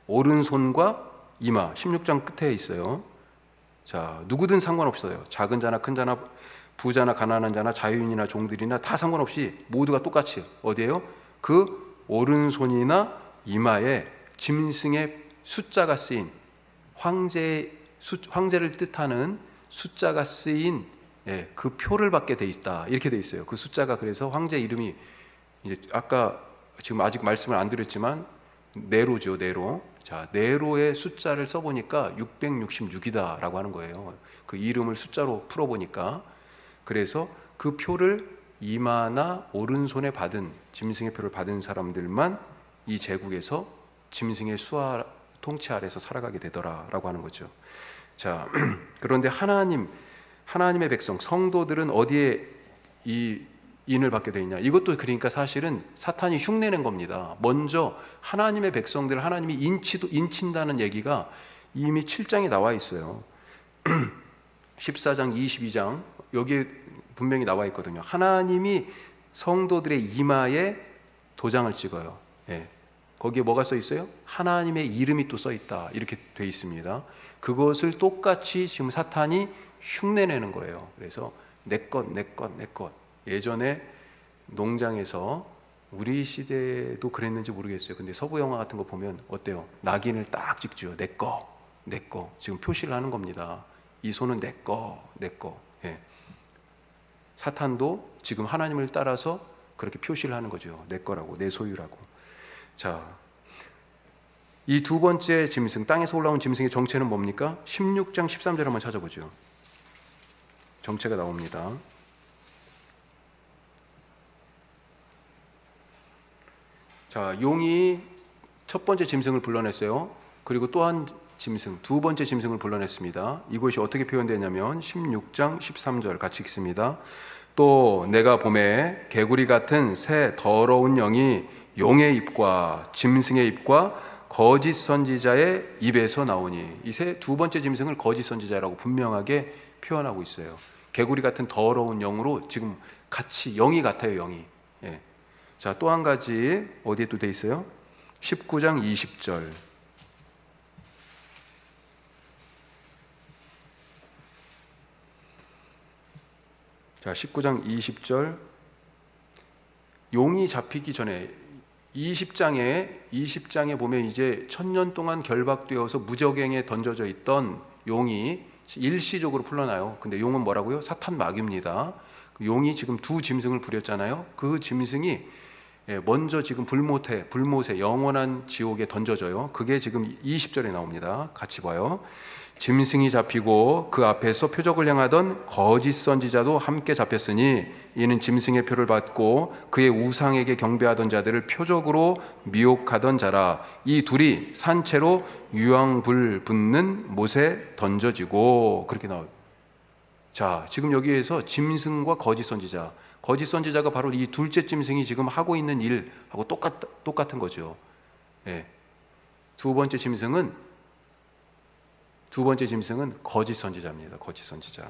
오른손과 이마, 16장 끝에 있어요. 자, 누구든 상관없어요. 작은 자나 큰 자나 부자나 가난한 자나 자유인이나 종들이나 다 상관없이 모두가 똑같이 어디에요? 그 오른손이나 이마에 짐승의 숫자가 쓰인, 황제를 뜻하는 숫자가 쓰인 그 표를 받게 돼 있다. 이렇게 돼 있어요. 그 숫자가, 그래서 황제 이름이 이제 아까 지금 아직 말씀을 안 드렸지만 네로죠. 네로. 자, 네로의 숫자를 써보니까 666이다라고 하는 거예요. 그 이름을 숫자로 풀어보니까. 그래서 그 표를 이마나 오른손에 받은, 짐승의 표를 받은 사람들만 이 제국에서 짐승의 수하 통치 아래서 살아가게 되더라라고 하는 거죠. 자, 그런데 하나님의 백성, 성도들은 어디에 이 인을 받게 되어 있냐? 이것도 그러니까 사실은 사탄이 흉내낸 겁니다. 먼저 하나님의 백성들, 하나님이 인친다는 얘기가 이미 7장에 나와 있어요. 14장, 22장 여기에 분명히 나와 있거든요. 하나님이 성도들의 이마에 도장을 찍어요. 예. 거기에 뭐가 써 있어요? 하나님의 이름이 또 써 있다. 이렇게 돼 있습니다. 그것을 똑같이 지금 사탄이 흉내내는 거예요. 그래서 내 것. 예전에 농장에서, 우리 시대도 그랬는지 모르겠어요. 근데 서부 영화 같은 거 보면 어때요? 낙인을 딱 찍죠. 내 거. 지금 표시를 하는 겁니다. 이 손은 내 거. 예. 사탄도 지금 하나님을 따라서 그렇게 표시를 하는 거죠. 내 거라고, 내 소유라고. 자, 이 두 번째 짐승, 땅에서 올라온 짐승의 정체는 뭡니까? 16장 13절 한번 찾아보죠. 정체가 나옵니다. 자, 용이 첫 번째 짐승을 불러냈어요. 그리고 또 한 짐승, 두 번째 짐승을 불러냈습니다. 이것이 어떻게 표현되냐면 16장 13절 같이 읽습니다. 또 내가 보매 개구리 같은 새 더러운 영이 용의 입과 짐승의 입과 거짓 선지자의 입에서 나오니, 이 두 번째 짐승을 거짓 선지자라고 분명하게 표현하고 있어요. 개구리 같은 더러운 영으로 지금 같이 영이 같아요. 영이. 예. 자, 또 한 가지 어디에 또 돼 있어요? 19장 20절. 자, 19장 20절. 용이 잡히기 전에 20장에 보면 이제 1000년 동안 결박되어서 무적행에 던져져 있던 용이 일시적으로 풀려나요. 근데 용은 뭐라고요? 사탄 마귀입니다. 용이 지금 두 짐승을 부렸잖아요. 그 짐승이 먼저 지금 불못에 영원한 지옥에 던져져요. 그게 지금 20절에 나옵니다. 같이 봐요. 짐승이 잡히고 그 앞에서 표적을 행하던 거짓 선지자도 함께 잡혔으니 이는 짐승의 표를 받고 그의 우상에게 경배하던 자들을 표적으로 미혹하던 자라. 이 둘이 산채로 유황불 붙는 못에 던져지고, 그렇게 나와요. 자, 지금 여기에서 짐승과 거짓 선지자가 바로 이 둘째 짐승이 지금 하고 있는 일하고 똑같은 거죠. 예. 두 번째 짐승은 거짓 선지자입니다. 거짓 선지자.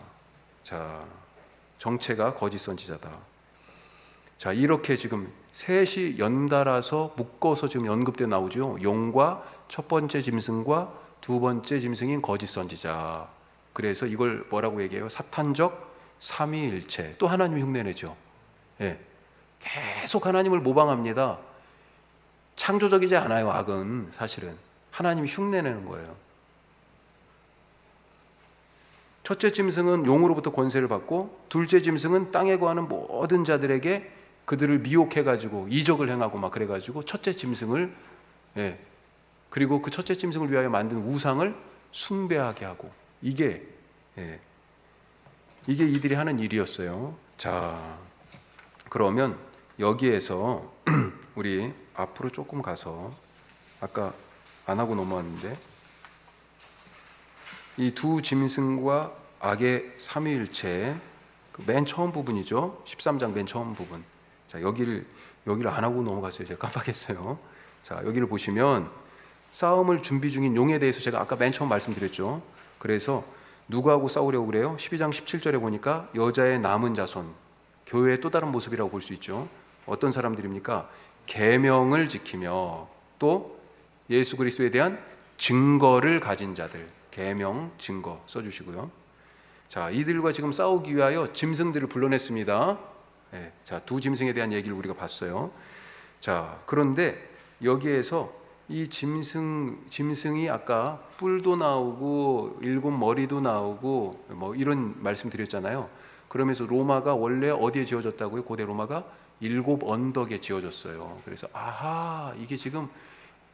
자, 정체가 거짓 선지자다. 자, 이렇게 지금 셋이 연달아서 묶어서 지금 언급돼 나오죠. 용과 첫 번째 짐승과 두 번째 짐승인 거짓 선지자. 그래서 이걸 뭐라고 얘기해요? 사탄적 삼위일체. 또 하나님이 흉내내죠. 예. 계속 하나님을 모방합니다. 창조적이지 않아요. 악은 사실은 하나님이 흉내내는 거예요. 첫째 짐승은 용으로부터 권세를 받고, 둘째 짐승은 땅에 거하는 모든 자들에게 그들을 미혹해가지고 이적을 행하고 막 그래가지고 첫째 짐승을, 그리고 그 첫째 짐승을 위하여 만든 우상을 숭배하게 하고, 이게 이들이 하는 일이었어요. 자, 그러면 여기에서 우리 앞으로 조금 가서, 아까 안 하고 넘어왔는데, 이 두 짐승과 악의 삼위일체, 맨 처음 부분이죠. 13장 맨 처음 부분. 자, 여기를 안 하고 넘어갔어요. 제가 깜빡했어요. 자, 여기를 보시면 싸움을 준비 중인 용에 대해서 제가 아까 맨 처음 말씀드렸죠. 그래서 누구하고 싸우려고 그래요? 12장 17절에 보니까 여자의 남은 자손, 교회의 또 다른 모습이라고 볼 수 있죠. 어떤 사람들입니까? 계명을 지키며 또 예수 그리스도에 대한 증거를 가진 자들. 계명, 증거 써주시고요. 자, 이들과 지금 싸우기 위하여 짐승들을 불러냈습니다. 자, 두 짐승에 대한 얘기를 우리가 봤어요. 자, 그런데 여기에서 이 짐승이 아까 뿔도 나오고 일곱 머리도 나오고 뭐 이런 말씀 드렸잖아요. 그러면서 로마가 원래 어디에 지어졌다고요? 고대 로마가 일곱 언덕에 지어졌어요. 그래서 이게 지금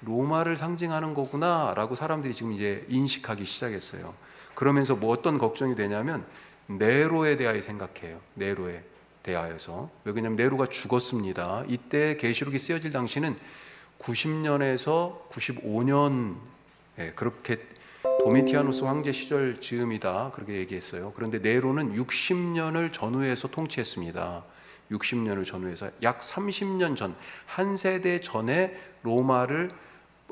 로마를 상징하는 거구나 라고 사람들이 지금 이제 인식하기 시작했어요. 그러면서 뭐 어떤 걱정이 되냐면 네로에 대하여 생각해요. 네로에 대하여서. 왜냐하면 네로가 죽었습니다. 이때 계시록이 쓰여질 당시는 90년에서 95년, 그렇게 도미티아누스 황제 시절 즈음이다, 그렇게 얘기했어요. 그런데 네로는 60년을 전후해서 통치했습니다. 60년을 전후해서 약 30년 전, 한 세대 전에 로마를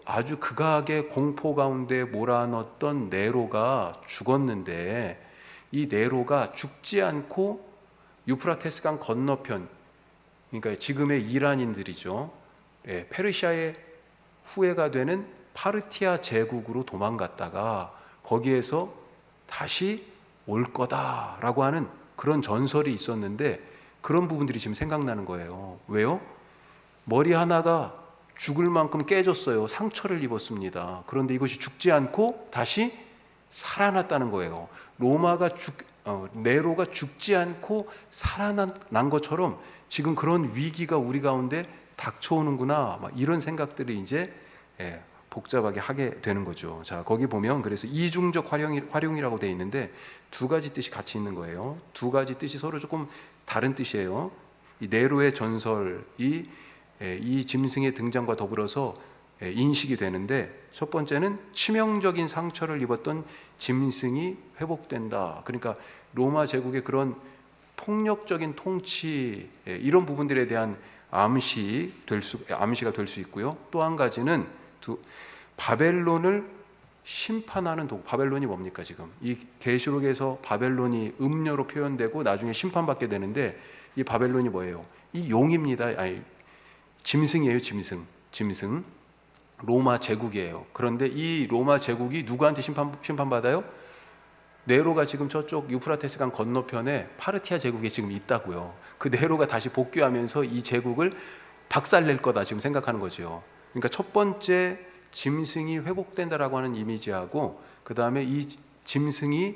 아주 극악의 공포 가운데 몰아넣었던 네로가 죽었는데, 이 네로가 죽지 않고 유프라테스 강 건너편, 그러니까 지금의 이란인들이죠, 페르시아의 후예가 되는 파르티아 제국으로 도망갔다가 거기에서 다시 올 거다라고 하는 그런 전설이 있었는데, 그런 부분들이 지금 생각나는 거예요. 왜요? 머리 하나가 죽을 만큼 깨졌어요. 상처를 입었습니다. 그런데 이것이 죽지 않고 다시 살아났다는 거예요. 네로가 죽지 않고 살아난 것처럼 지금 그런 위기가 우리 가운데 닥쳐오는구나, 막 이런 생각들을 이제 복잡하게 하게 되는 거죠. 자, 거기 보면 그래서 이중적 활용이라고 되어 있는데 두 가지 뜻이 같이 있는 거예요. 두 가지 뜻이 서로 조금 다른 뜻이에요. 이 네로의 전설이 이 짐승의 등장과 더불어서 인식이 되는데, 첫 번째는 치명적인 상처를 입었던 짐승이 회복된다. 그러니까 로마 제국의 그런 폭력적인 통치, 이런 부분들에 대한 암시가 될 수 있고요. 또 한 가지는 바벨론을 심판하는 도구. 바벨론이 뭡니까? 지금 이 계시록에서 바벨론이 음녀로 표현되고 나중에 심판받게 되는데, 이 바벨론이 뭐예요? 이 용입니다. 짐승이에요. 짐승. 로마 제국이에요. 그런데 이 로마 제국이 누구한테 심판받아요? 네로가 지금 저쪽 유프라테스 강 건너편에 파르티아 제국에 지금 있다고요. 그 네로가 다시 복귀하면서 이 제국을 박살낼 거다 지금 생각하는 거죠. 그러니까 첫 번째 짐승이 회복된다라고 하는 이미지하고 그 다음에 이 짐승이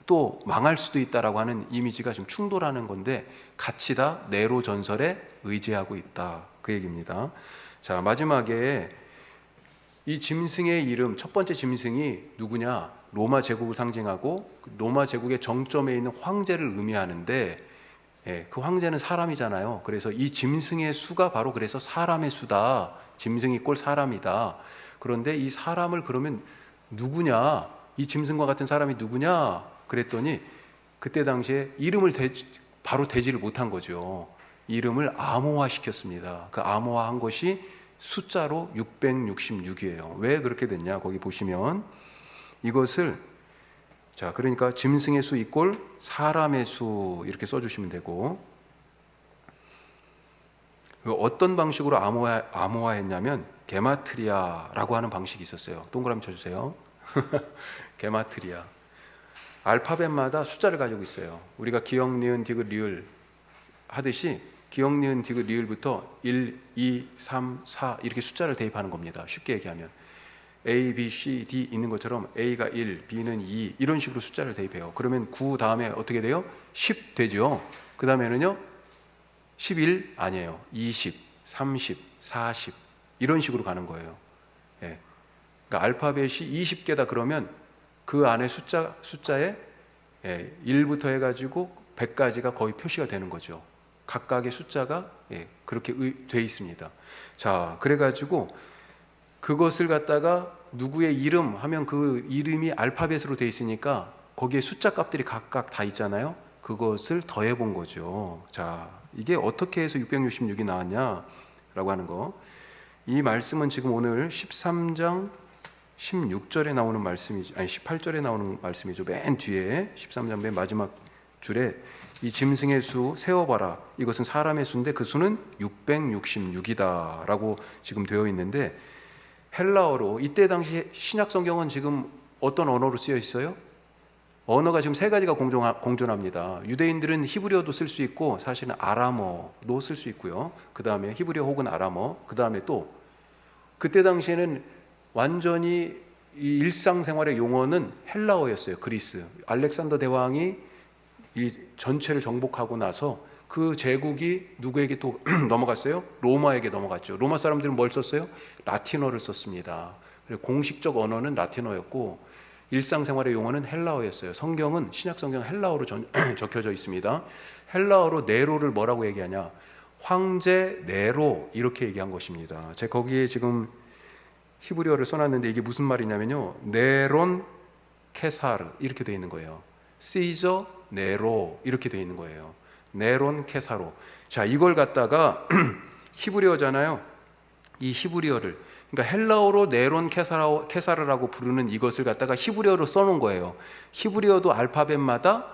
또 망할 수도 있다라고 하는 이미지가 지금 충돌하는 건데 같이 다 네로 전설에 의지하고 있다, 그 얘기입니다. 자, 마지막에 이 짐승의 이름, 첫 번째 짐승이 누구냐? 로마 제국을 상징하고 로마 제국의 정점에 있는 황제를 의미하는데, 그 황제는 사람이잖아요. 그래서 이 짐승의 수가 바로 그래서 사람의 수다. 짐승이 꼴 사람이다. 그런데 이 사람을 그러면 누구냐? 이 짐승과 같은 사람이 누구냐? 그랬더니 그때 당시에 이름을 바로 대지를 못한 거죠. 이름을 암호화 시켰습니다. 그 암호화한 것이 숫자로 666이에요. 왜 그렇게 됐냐? 거기 보시면 이것을, 자, 그러니까 짐승의 수 이꼴 사람의 수 이렇게 써주시면 되고, 어떤 방식으로 암호화했냐면 게마트리아라고 하는 방식이 있었어요. 동그라미 쳐주세요. 게마트리아. 알파벳마다 숫자를 가지고 있어요. 우리가 기역, 니은, 디귿, 리을 하듯이 기역, 니은, 디귿, 리을부터 1, 2, 3, 4 이렇게 숫자를 대입하는 겁니다. 쉽게 얘기하면 A, B, C, D 있는 것처럼 A가 1, B는 2 이런 식으로 숫자를 대입해요. 그러면 9 다음에 어떻게 돼요? 10 되죠. 그 다음에는요 11 아니에요. 20, 30, 40 이런 식으로 가는 거예요. 예. 그러니까 알파벳이 20개다 그러면 그 안에 숫자에 1부터 해가지고 100까지가 거의 표시가 되는 거죠. 각각의 숫자가 그렇게 돼 있습니다. 자, 그래가지고 그것을 갖다가 누구의 이름 하면 그 이름이 알파벳으로 돼 있으니까 거기에 숫자 값들이 각각 다 있잖아요. 그것을 더해 본 거죠. 자, 이게 어떻게 해서 666이 나왔냐라고 하는 거. 이 말씀은 지금 오늘 13장 16절에 나오는 말씀이죠. 아니 18절에 나오는 말씀이죠. 맨 뒤에 13장 맨 마지막 줄에 이 짐승의 수 세어봐라. 이것은 사람의 수인데 그 수는 666이다 라고 지금 되어 있는데, 헬라어로 이때 당시 신약 성경은 지금 어떤 언어로 쓰여 있어요? 언어가 지금 세 가지가 공존합니다. 유대인들은 히브리어도 쓸 수 있고 사실은 아람어도 쓸 수 있고요. 그 다음에 히브리어 혹은 아람어, 그 다음에 또 그때 당시에는 완전히 이 일상생활의 용어는 헬라어였어요. 그리스 알렉산더 대왕이 이 전체를 정복하고 나서 그 제국이 누구에게 또 넘어갔어요? 로마에게 넘어갔죠. 로마 사람들은 뭘 썼어요? 라틴어를 썼습니다. 공식적 언어는 라틴어였고 일상생활의 용어는 헬라어였어요. 성경은 신약 성경 헬라어로 적혀져 있습니다. 헬라어로 네로를 뭐라고 얘기하냐? 황제 네로 이렇게 얘기한 것입니다. 제가 거기에 지금 히브리어를 써놨는데 이게 무슨 말이냐면요, 네론 케사르 이렇게 되어 있는 거예요. 시저 네로 이렇게 되어 있는 거예요. 네론 케사로. 자, 이걸 갖다가 히브리어잖아요. 이 히브리어를, 그러니까 헬라어로 네론 케사르라고 부르는 이것을 갖다가 히브리어로 써놓은 거예요. 히브리어도 알파벳마다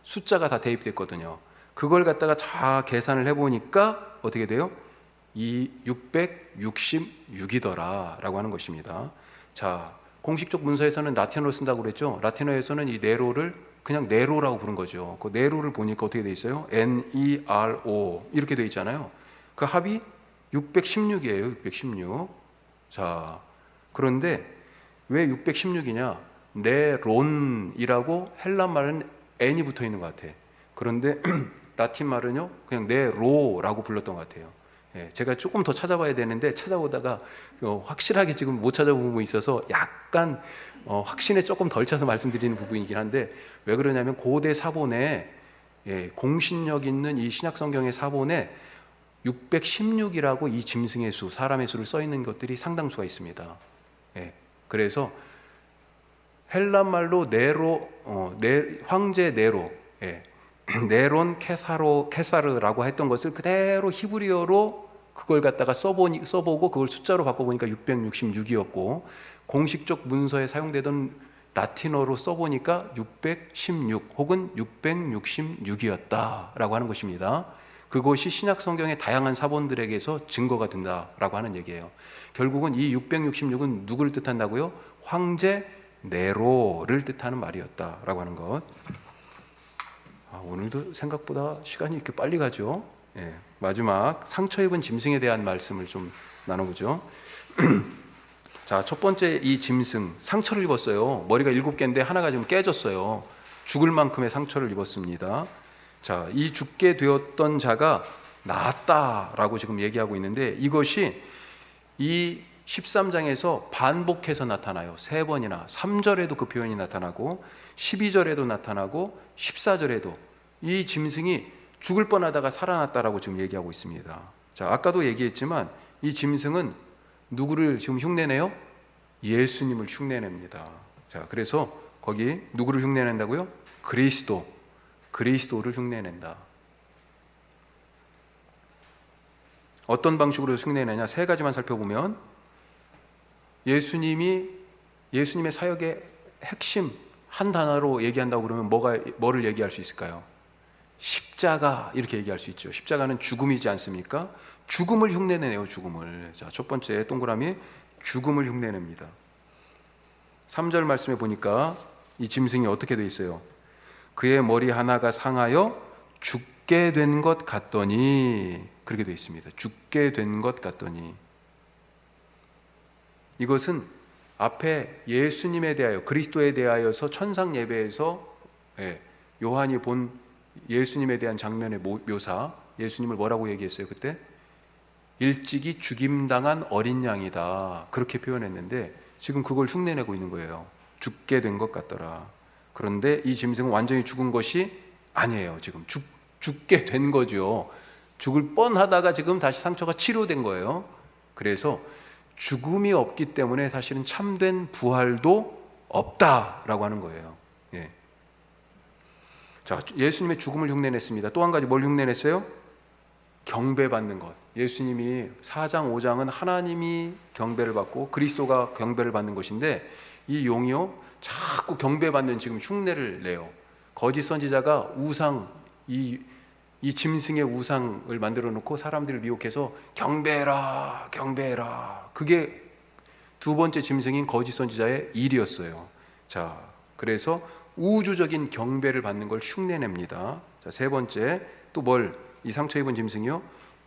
숫자가 다 대입됐거든요. 그걸 갖다가 다 계산을 해보니까 어떻게 돼요? 이 666이더라 라고 하는 것입니다. 자, 공식적 문서에서는 라틴어를 쓴다고 그랬죠. 라틴어에서는 이 네로를 그냥 네로라고 부른 거죠. 그 네로를 보니까 어떻게 돼 있어요? N-E-R-O 이렇게 돼 있잖아요. 그 합이 616이에요. 616. 자, 그런데 왜 616이냐? 네론이라고 헬란 말은 N이 붙어 있는 것 같아. 그런데 라틴 말은요, 그냥 네로라고 불렀던 것 같아요. 제가 조금 더 찾아봐야 되는데 찾아보다가 확실하게 지금 못 찾아본 부분이 있어서 약간 확신에 조금 덜 차서 말씀드리는 부분이긴 한데, 왜 그러냐면 고대 사본에 공신력 있는 이 신약 성경의 사본에 616이라고 이 짐승의 수, 사람의 수를 써 있는 것들이 상당수가 있습니다. 그래서 헬란 말로 네로, 황제 네로, 네론 케사르라고 했던 것을 그대로 히브리어로 그걸 갖다가 써보고 그걸 숫자로 바꿔보니까 666이었고, 공식적 문서에 사용되던 라틴어로 써보니까 616 혹은 666이었다라고 하는 것입니다. 그것이 신약 성경의 다양한 사본들에게서 증거가 된다라고 하는 얘기예요. 결국은 이 666은 누구를 뜻한다고요? 황제 네로를 뜻하는 말이었다라고 하는 것. 오늘도 생각보다 시간이 이렇게 빨리 가죠. 예, 마지막 상처 입은 짐승에 대한 말씀을 좀 나눠보죠. 자, 첫 번째 이 짐승 상처를 입었어요. 머리가 7개인데 하나가 지금 깨졌어요. 죽을 만큼의 상처를 입었습니다. 자, 이 죽게 되었던 자가 나았다라고 지금 얘기하고 있는데 이것이 이 13장에서 반복해서 나타나요. 3번이나 3절에도 그 표현이 나타나고 12절에도 나타나고 14절에도 이 짐승이 죽을 뻔하다가 살아났다라고 지금 얘기하고 있습니다. 자, 아까도 얘기했지만 이 짐승은 누구를 지금 흉내내요? 예수님을 흉내냅니다. 자, 그래서 거기 누구를 흉내낸다고요? 그리스도를 흉내낸다. 어떤 방식으로 흉내내냐? 3가지만 살펴보면 예수님의 사역의 핵심 한 단어로 얘기한다고 그러면 뭐를 얘기할 수 있을까요? 십자가, 이렇게 얘기할 수 있죠. 십자가는 죽음이지 않습니까? 죽음을 흉내내네요. 죽음을. 자, 첫 번째 동그라미, 죽음을 흉내냅니다. 3절 말씀에 보니까 이 짐승이 어떻게 돼 있어요? 그의 머리 하나가 상하여 죽게 된 것 같더니, 그렇게 돼 있습니다. 죽게 된 것 같더니. 이것은 앞에 예수님에 대하여, 그리스도에 대하여서 천상 예배에서 요한이 본 예수님에 대한 장면의 묘사, 예수님을 뭐라고 얘기했어요? 그때 일찍이 죽임당한 어린 양이다, 그렇게 표현했는데 지금 그걸 흉내내고 있는 거예요. 죽게 된 것 같더라. 그런데 이 짐승은 완전히 죽은 것이 아니에요. 지금 죽게 된 거죠. 죽을 뻔하다가 지금 다시 상처가 치료된 거예요. 그래서 죽음이 없기 때문에 사실은 참된 부활도 없다라고 하는 거예요. 예. 자, 예수님의 죽음을 흉내냈습니다. 또 한 가지 뭘 흉내냈어요? 경배받는 것. 예수님이 4장 5장은 하나님이 경배를 받고 그리스도가 경배를 받는 것인데 이 용이요 자꾸 경배받는 지금 흉내를 내요. 거짓 선지자가 우상, 이 짐승의 우상을 만들어 놓고 사람들을 미혹해서 경배해라, 경배해라. 그게 두 번째 짐승인 거짓 선지자의 일이었어요. 자, 그래서 우주적인 경배를 받는 걸 흉내냅니다. 자, 세 번째 또 이 상처 입은 짐승이요,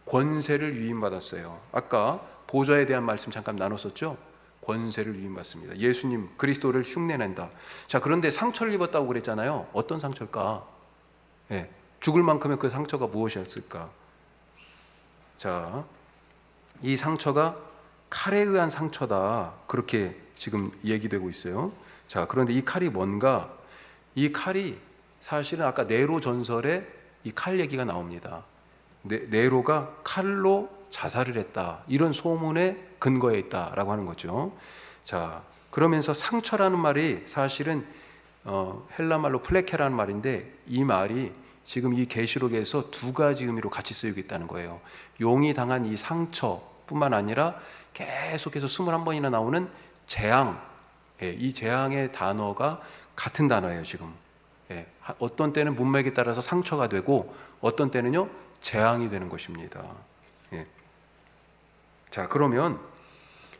권세를 위임받았어요. 아까 보좌에 대한 말씀 잠깐 나눴었죠. 권세를 위임받습니다. 예수님 그리스도를 흉내낸다. 자, 그런데 상처를 입었다고 그랬잖아요. 어떤 상처일까? 죽을 만큼의 그 상처가 무엇이었을까? 자, 이 상처가 칼에 의한 상처다, 그렇게 지금 얘기되고 있어요. 자, 그런데 이 칼이 뭔가? 이 칼이 사실은 아까 네로 전설에 이 칼 얘기가 나옵니다. 네로가 칼로 자살을 했다, 이런 소문에 근거해 있다라고 하는 거죠. 자, 그러면서 상처라는 말이 사실은 헬라 말로 플레케라는 말인데 이 말이 지금 이 계시록에서 2가지 의미로 같이 쓰이고 있다는 거예요. 용이 당한 이 상처뿐만 아니라 계속해서 21번이나 나오는 재앙, 이 재앙의 단어가 같은 단어예요. 지금 어떤 때는 문맥에 따라서 상처가 되고 어떤 때는요 재앙이 되는 것입니다. 자, 그러면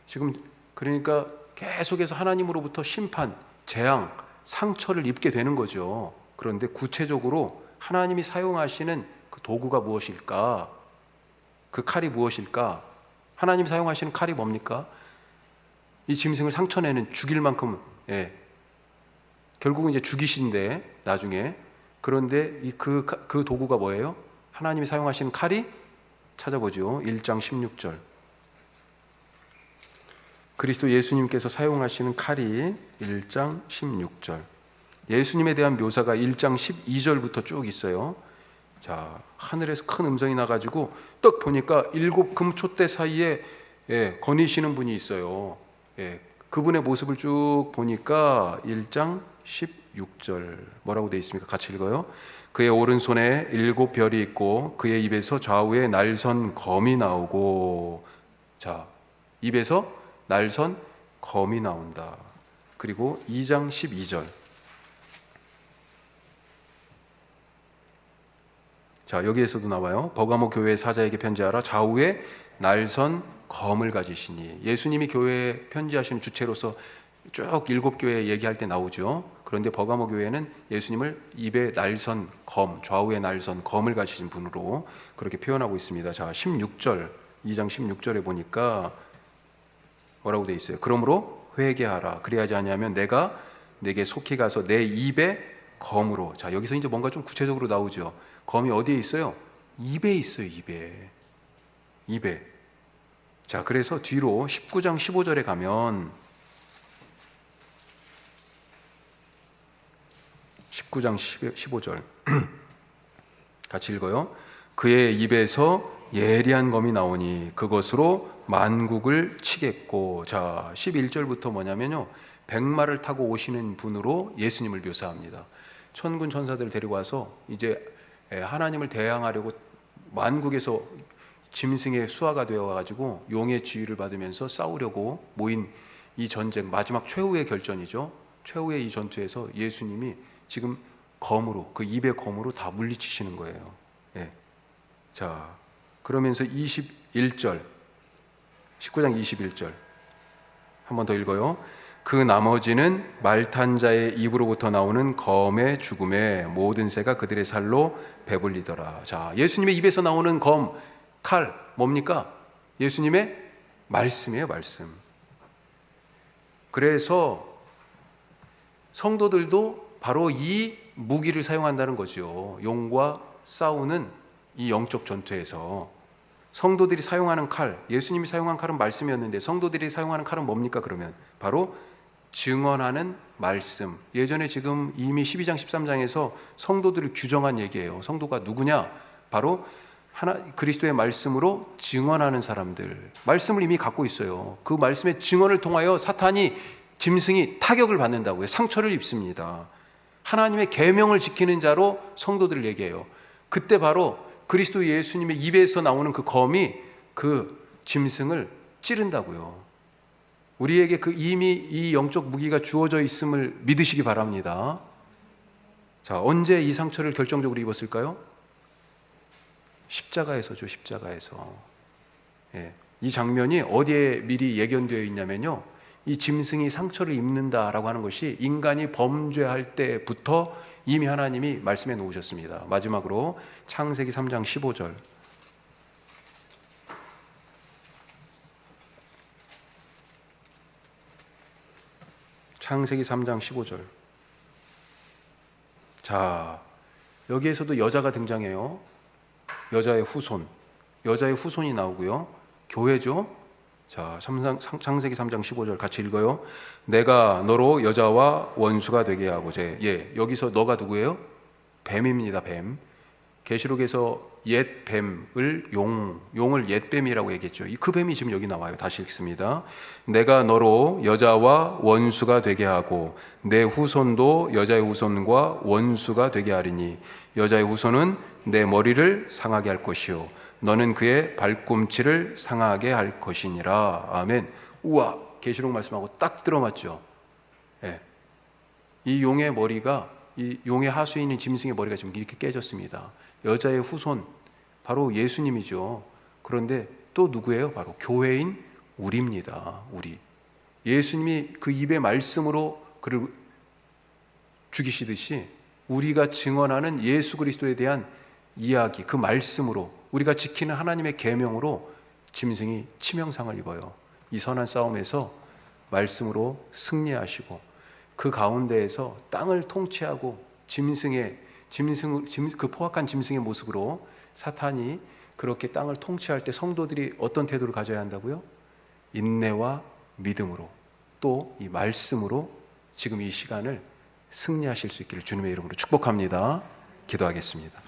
지금 그러니까 계속해서 하나님으로부터 심판, 재앙, 상처를 입게 되는 거죠. 그런데 구체적으로 하나님이 사용하시는 그 도구가 무엇일까? 그 칼이 무엇일까? 하나님 사용하시는 칼이 뭡니까? 이 짐승을 상처내는, 죽일 만큼, 결국은 이제 죽이신데 나중에. 그런데 그 도구가 뭐예요? 하나님이 사용하시는 칼이, 찾아보죠. 1장 16절. 그리스도 예수님께서 사용하시는 칼이 1장 16절. 예수님에 대한 묘사가 1장 12절부터 쭉 있어요. 자, 하늘에서 큰 음성이 나가지고 딱 보니까 7 금촛대 사이에 거니시는 분이 있어요. 그분의 모습을 쭉 보니까 1장 16절 뭐라고 되어 있습니까? 같이 읽어요. 그의 오른손에 7 별이 있고 그의 입에서 좌우에 날선 검이 나오고. 자, 입에서 날선 검이 나온다. 그리고 2장 12절. 자, 여기에서도 나와요. 버가모 교회 사자에게 편지하라. 좌우에 날선 검을 가지시니. 예수님이 교회에 편지하시는 주체로서 쭉 7교회 얘기할 때 나오죠. 그런데 버가모 교회는 예수님을 입에 날선 검, 좌우에 날선 검을 가지신 분으로 그렇게 표현하고 있습니다. 자, 16절, 2장 16절에 보니까 뭐라고 돼 있어요? 그러므로 회개하라. 그리하지 아니하면 내가 내게 속히 가서 내 입에 검으로. 자, 여기서 이제 뭔가 좀 구체적으로 나오죠. 검이 어디에 있어요? 입에 있어요. 입에. 자, 그래서 뒤로 19장 15절에 가면 19장 15절 같이 읽어요. 그의 입에서 예리한 검이 나오니 그것으로 만국을 치겠고. 자, 11절부터 뭐냐면요, 백마를 타고 오시는 분으로 예수님을 묘사합니다. 천군 천사들을 데리고 와서 이제 하나님을 대항하려고 만국에서 짐승의 수하가 되어가지고 용의 지위를 받으면서 싸우려고 모인 이 전쟁, 마지막 최후의 결전이죠. 최후의 이 전투에서 예수님이 지금 검으로, 그 입의 검으로 다 물리치시는 거예요. 예. 자, 그러면서 21절, 19장 21절 한 번 더 읽어요. 그 나머지는 말탄 자의 입으로부터 나오는 검의 죽음에 모든 새가 그들의 살로 배불리더라. 자, 예수님의 입에서 나오는 검, 칼, 뭡니까? 예수님의 말씀이에요, 말씀. 그래서 성도들도 바로 이 무기를 사용한다는 거죠. 용과 싸우는 이 영적 전투에서 성도들이 사용하는 칼, 예수님이 사용한 칼은 말씀이었는데 성도들이 사용하는 칼은 뭡니까? 그러면 바로 증언하는 말씀. 예전에 지금 이미 12장 13장에서 성도들을 규정한 얘기예요. 성도가 누구냐? 바로 그리스도의 말씀으로 증언하는 사람들. 말씀을 이미 갖고 있어요. 그 말씀의 증언을 통하여 사탄이, 짐승이 타격을 받는다고요. 상처를 입습니다. 하나님의 계명을 지키는 자로 성도들을 얘기해요. 그때 바로 그리스도 예수님의 입에서 나오는 그 검이 그 짐승을 찌른다고요. 우리에게 그 이미 이 영적 무기가 주어져 있음을 믿으시기 바랍니다. 자, 언제 이 상처를 결정적으로 입었을까요? 십자가에서죠. 십자가에서. 예. 이 장면이 어디에 미리 예견되어 있냐면요, 이 짐승이 상처를 입는다라고 하는 것이 인간이 범죄할 때부터 이미 하나님이 말씀해 놓으셨습니다. 마지막으로 창세기 3장 15절. 창세기 3장 15절. 자, 여기에서도 여자가 등장해요. 여자의 후손이 나오고요. 교회죠. 자, 창세기 3장 15절 같이 읽어요. 내가 너로 여자와 원수가 되게 하고. 여기서 너가 누구예요? 뱀입니다. 뱀. 계시록에서 옛 뱀을 용을 옛 뱀이라고 얘기했죠. 그 뱀이 지금 여기 나와요. 다시 읽습니다. 내가 너로 여자와 원수가 되게 하고 내 후손도 여자의 후손과 원수가 되게 하리니 여자의 후손은 내 머리를 상하게 할 것이요 너는 그의 발꿈치를 상하게 할 것이니라. 아멘. 우와, 계시록 말씀하고 딱 들어맞죠. 예. 이 용의 머리가, 이 용의 하수에 있는 짐승의 머리가 지금 이렇게 깨졌습니다. 여자의 후손, 바로 예수님이죠. 그런데 또 누구예요? 바로 교회인 우리입니다. 우리. 예수님이 그 입의 말씀으로 그를 죽이시듯이 우리가 증언하는 예수 그리스도에 대한 이야기, 그 말씀으로, 우리가 지키는 하나님의 계명으로 짐승이 치명상을 입어요. 이 선한 싸움에서 말씀으로 승리하시고 그 가운데에서 땅을 통치하고 그 포악한 짐승의 모습으로 사탄이 그렇게 땅을 통치할 때 성도들이 어떤 태도를 가져야 한다고요? 인내와 믿음으로, 또 이 말씀으로 지금 이 시간을 승리하실 수 있기를 주님의 이름으로 축복합니다. 기도하겠습니다.